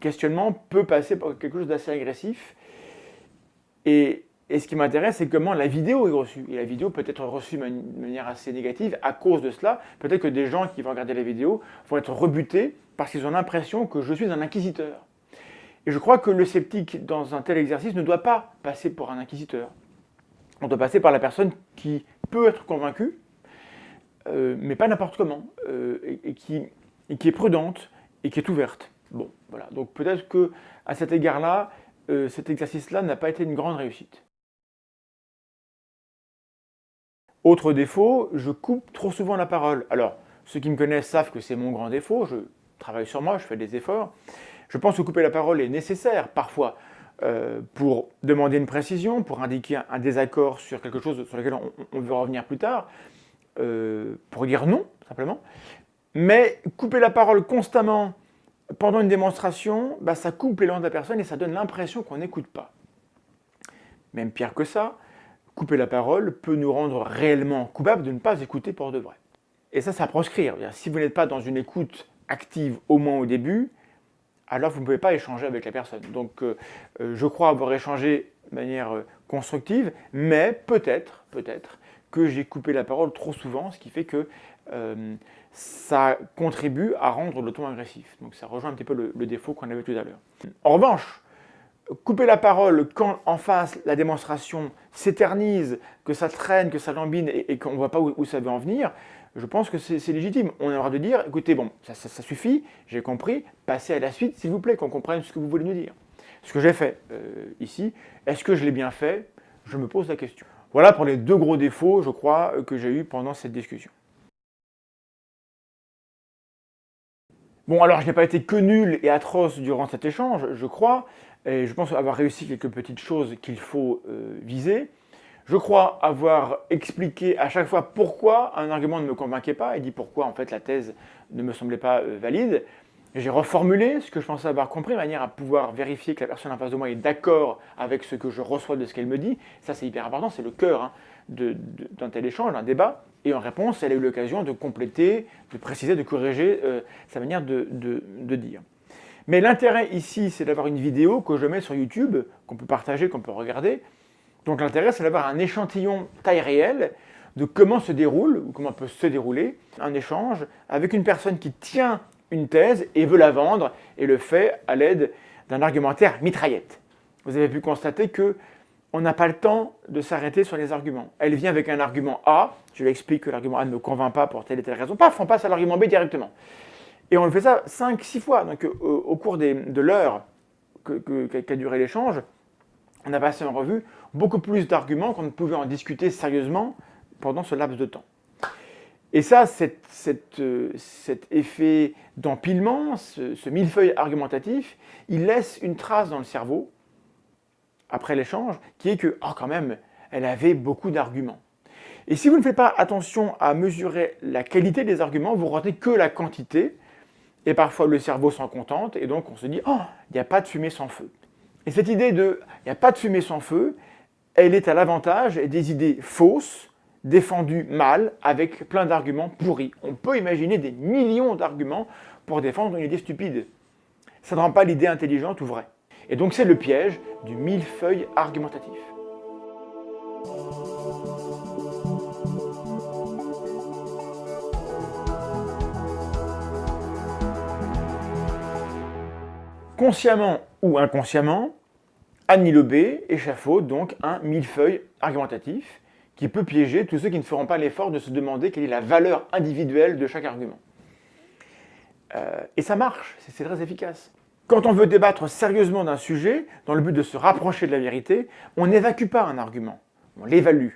questionnement peut passer par quelque chose d'assez agressif. Et ce qui m'intéresse, c'est comment la vidéo est reçue. Et la vidéo peut être reçue de manière assez négative à cause de cela. Peut-être que des gens qui vont regarder la vidéo vont être rebutés parce qu'ils ont l'impression que je suis un inquisiteur. Et je crois que le sceptique, dans un tel exercice, ne doit pas passer pour un inquisiteur. On doit passer par la personne qui peut être convaincue, mais pas n'importe comment, et qui est prudente et qui est ouverte. Bon, voilà. Donc peut-être qu'à cet égard-là, cet exercice-là n'a pas été une grande réussite. Autre défaut, je coupe trop souvent la parole. Alors, ceux qui me connaissent savent que c'est mon grand défaut, je travaille sur moi, je fais des efforts. Je pense que couper la parole est nécessaire, parfois, pour demander une précision, pour indiquer un désaccord sur quelque chose sur lequel on veut revenir plus tard, pour dire non, simplement. Mais couper la parole constamment pendant une démonstration, ça coupe l'élan de la personne et ça donne l'impression qu'on n'écoute pas. Même pire que ça, couper la parole peut nous rendre réellement coupables de ne pas écouter pour de vrai. Et ça, c'est à proscrire. Si vous n'êtes pas dans une écoute active, au moins au début, alors vous ne pouvez pas échanger avec la personne. Donc je crois avoir échangé de manière constructive, mais peut-être que j'ai coupé la parole trop souvent, ce qui fait que ça contribue à rendre le ton agressif. Donc ça rejoint un petit peu le défaut qu'on avait tout à l'heure. En revanche, couper la parole quand en face la démonstration s'éternise, que ça traîne, que ça lambine et qu'on ne voit pas où ça veut en venir, je pense que c'est légitime. On a le droit de dire, écoutez, bon, ça suffit, j'ai compris, passez à la suite, s'il vous plaît, qu'on comprenne ce que vous voulez nous dire. Ce que j'ai fait ici, est-ce que je l'ai bien fait? Je me pose la question. Voilà pour les deux gros défauts, je crois, que j'ai eu pendant cette discussion. Bon, alors je n'ai pas été que nul et atroce durant cet échange, je crois, et je pense avoir réussi quelques petites choses qu'il faut viser. Je crois avoir expliqué à chaque fois pourquoi un argument ne me convainquait pas, et dit pourquoi en fait la thèse ne me semblait pas valide. J'ai reformulé ce que je pensais avoir compris, de manière à pouvoir vérifier que la personne en face de moi est d'accord avec ce que je reçois de ce qu'elle me dit. Ça c'est hyper important, c'est le cœur d'un tel échange, d'un débat. Et en réponse, elle a eu l'occasion de compléter, de préciser, de corriger sa manière de dire. Mais l'intérêt ici, c'est d'avoir une vidéo que je mets sur YouTube, qu'on peut partager, qu'on peut regarder. Donc l'intérêt, c'est d'avoir un échantillon taille réelle de comment se déroule, ou comment peut se dérouler, un échange avec une personne qui tient une thèse et veut la vendre, et le fait à l'aide d'un argumentaire mitraillette. Vous avez pu constater qu'on n'a pas le temps de s'arrêter sur les arguments. Elle vient avec un argument A, je lui explique que l'argument A ne me convainc pas pour telle et telle raison, paf, on passe à l'argument B directement. Et on le fait ça 5-6 fois, donc au cours de l'heure qu'a duré l'échange, on a passé en revue beaucoup plus d'arguments qu'on ne pouvait en discuter sérieusement pendant ce laps de temps. Et ça, cet effet d'empilement, ce millefeuille argumentatif, il laisse une trace dans le cerveau, après l'échange, qui est que, quand même, elle avait beaucoup d'arguments. Et si vous ne faites pas attention à mesurer la qualité des arguments, vous retenez que la quantité, et parfois le cerveau s'en contente, et donc on se dit « Oh, il n'y a pas de fumée sans feu ». Et cette idée de « il n'y a pas de fumée sans feu », elle est à l'avantage des idées fausses, défendues mal, avec plein d'arguments pourris. On peut imaginer des millions d'arguments pour défendre une idée stupide. Ça ne rend pas l'idée intelligente ou vraie. Et donc c'est le piège du millefeuille argumentatif. Consciemment ou inconsciemment, Annie Lebé échafaude donc un millefeuille argumentatif qui peut piéger tous ceux qui ne feront pas l'effort de se demander quelle est la valeur individuelle de chaque argument. Et ça marche, c'est très efficace. Quand on veut débattre sérieusement d'un sujet, dans le but de se rapprocher de la vérité, on n'évacue pas un argument, on l'évalue.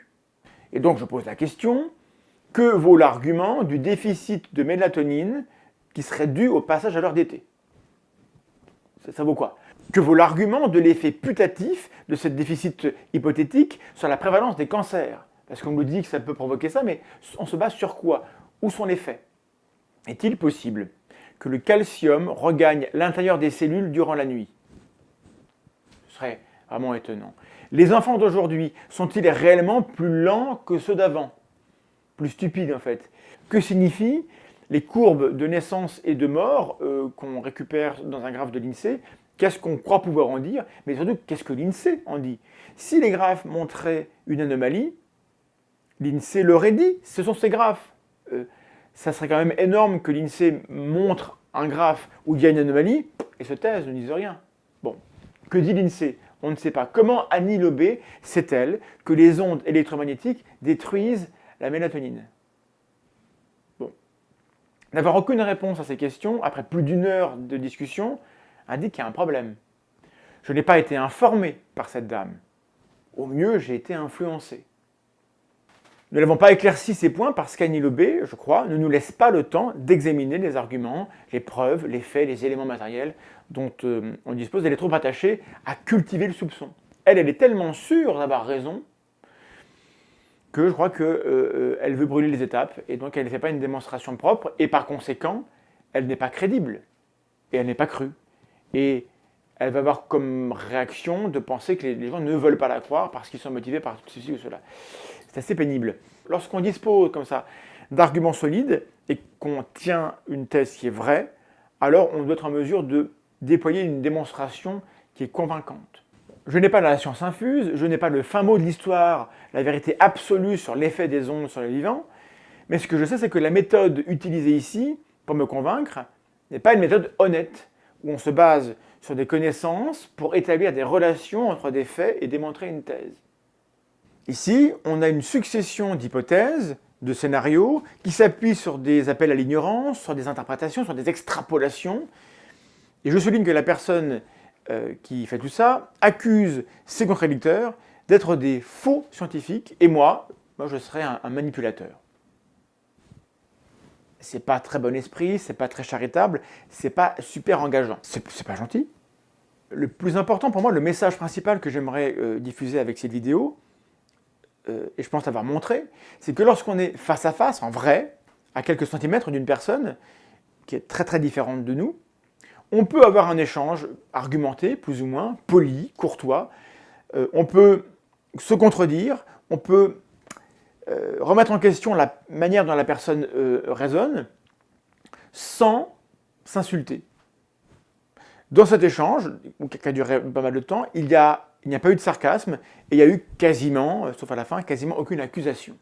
Et donc je pose la question, que vaut l'argument du déficit de mélatonine qui serait dû au passage à l'heure d'été? Ça vaut quoi? Que vaut l'argument de l'effet putatif de ce déficit hypothétique sur la prévalence des cancers? Parce qu'on nous dit que ça peut provoquer ça, mais on se base sur quoi? Où sont les faits? Est-il possible que le calcium regagne l'intérieur des cellules durant la nuit? Ce serait vraiment étonnant. Les enfants d'aujourd'hui sont-ils réellement plus lents que ceux d'avant? Plus stupides en fait. Que signifient les courbes de naissance et de mort qu'on récupère dans un graphe de l'INSEE? Qu'est-ce qu'on croit pouvoir en dire? Mais surtout, qu'est-ce que l'INSEE en dit? Si les graphes montraient une anomalie, l'INSEE l'aurait dit, ce sont ces graphes. Ça serait quand même énorme que l'INSEE montre un graphe où il y a une anomalie et se taise, ne dise rien. Bon, que dit l'INSEE? On ne sait pas. Comment Annie Lobé sait-elle que les ondes électromagnétiques détruisent la mélatonine? Bon. N'avoir aucune réponse à ces questions, après plus d'1 heure de discussion, indique qu'il y a un problème. Je n'ai pas été informé par cette dame. Au mieux, j'ai été influencé. Nous n'avons pas éclairci ces points parce qu'Annie Lobé, je crois, ne nous laisse pas le temps d'examiner les arguments, les preuves, les faits, les éléments matériels dont on dispose. Elle est trop attachée à cultiver le soupçon. Elle est tellement sûre d'avoir raison que je crois qu'elle veut brûler les étapes et donc elle ne fait pas une démonstration propre et par conséquent, elle n'est pas crédible et elle n'est pas crue. Et elle va avoir comme réaction de penser que les gens ne veulent pas la croire parce qu'ils sont motivés par ceci ou cela. C'est assez pénible. Lorsqu'on dispose comme ça d'arguments solides et qu'on tient une thèse qui est vraie, alors on doit être en mesure de déployer une démonstration qui est convaincante. Je n'ai pas la science infuse, je n'ai pas le fin mot de l'histoire, la vérité absolue sur l'effet des ondes sur les vivants, mais ce que je sais, c'est que la méthode utilisée ici, pour me convaincre, n'est pas une méthode honnête, où on se base sur des connaissances pour établir des relations entre des faits et démontrer une thèse. Ici, on a une succession d'hypothèses, de scénarios, qui s'appuient sur des appels à l'ignorance, sur des interprétations, sur des extrapolations. Et je souligne que la personne qui fait tout ça accuse ses contradicteurs d'être des faux scientifiques, et moi je serais un manipulateur. C'est pas très bon esprit, c'est pas très charitable, c'est pas super engageant. C'est pas gentil. Le plus important pour moi, le message principal que j'aimerais diffuser avec cette vidéo, et je pense l'avoir montré, c'est que lorsqu'on est face à face, en vrai, à quelques centimètres d'une personne qui est très très différente de nous, on peut avoir un échange argumenté, plus ou moins, poli, courtois, on peut se contredire, on peut remettre en question la manière dont la personne raisonne, sans s'insulter. Dans cet échange, qui a duré pas mal de temps, il n'y a pas eu de sarcasme, et il y a eu quasiment, sauf à la fin, quasiment aucune accusation.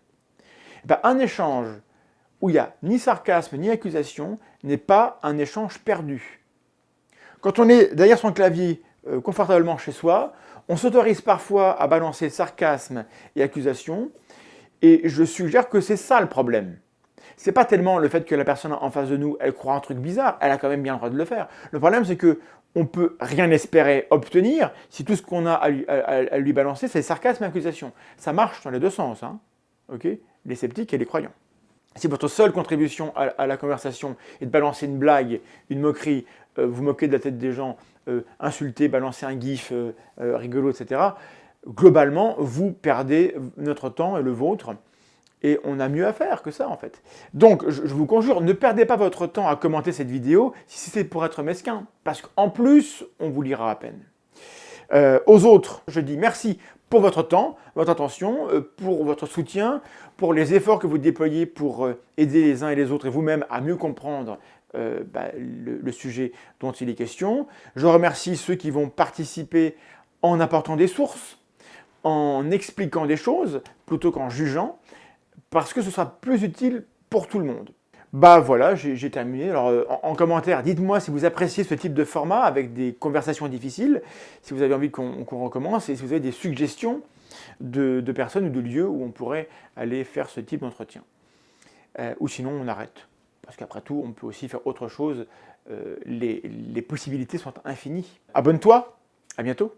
Et bien, un échange où il n'y a ni sarcasme ni accusation n'est pas un échange perdu. Quand on est derrière son clavier confortablement chez soi, on s'autorise parfois à balancer sarcasme et accusation, et je suggère que c'est ça le problème. C'est pas tellement le fait que la personne en face de nous, elle croit un truc bizarre, elle a quand même bien le droit de le faire. Le problème, c'est que on peut rien espérer obtenir si tout ce qu'on a à lui balancer, c'est sarcasme et accusation. Ça marche dans les deux sens, hein, okay, les sceptiques et les croyants. Si votre seule contribution à la conversation est de balancer une blague, une moquerie, vous moquer de la tête des gens, insulter, balancer un gif rigolo, etc., globalement, vous perdez notre temps et le vôtre. Et on a mieux à faire que ça, en fait. Donc, je vous conjure, ne perdez pas votre temps à commenter cette vidéo si c'est pour être mesquin. Parce qu'en plus, on vous lira à peine. Aux autres, je dis merci pour votre temps, votre attention, pour votre soutien, pour les efforts que vous déployez pour aider les uns et les autres et vous-même à mieux comprendre le sujet dont il est question. Je remercie ceux qui vont participer en apportant des sources, en expliquant des choses, plutôt qu'en jugeant, parce que ce sera plus utile pour tout le monde. Bah voilà, j'ai terminé. Alors en commentaire, dites-moi si vous appréciez ce type de format avec des conversations difficiles, si vous avez envie qu'on recommence et si vous avez des suggestions de personnes ou de lieux où on pourrait aller faire ce type d'entretien. Ou sinon on arrête, parce qu'après tout on peut aussi faire autre chose, les possibilités sont infinies. Abonne-toi, à bientôt.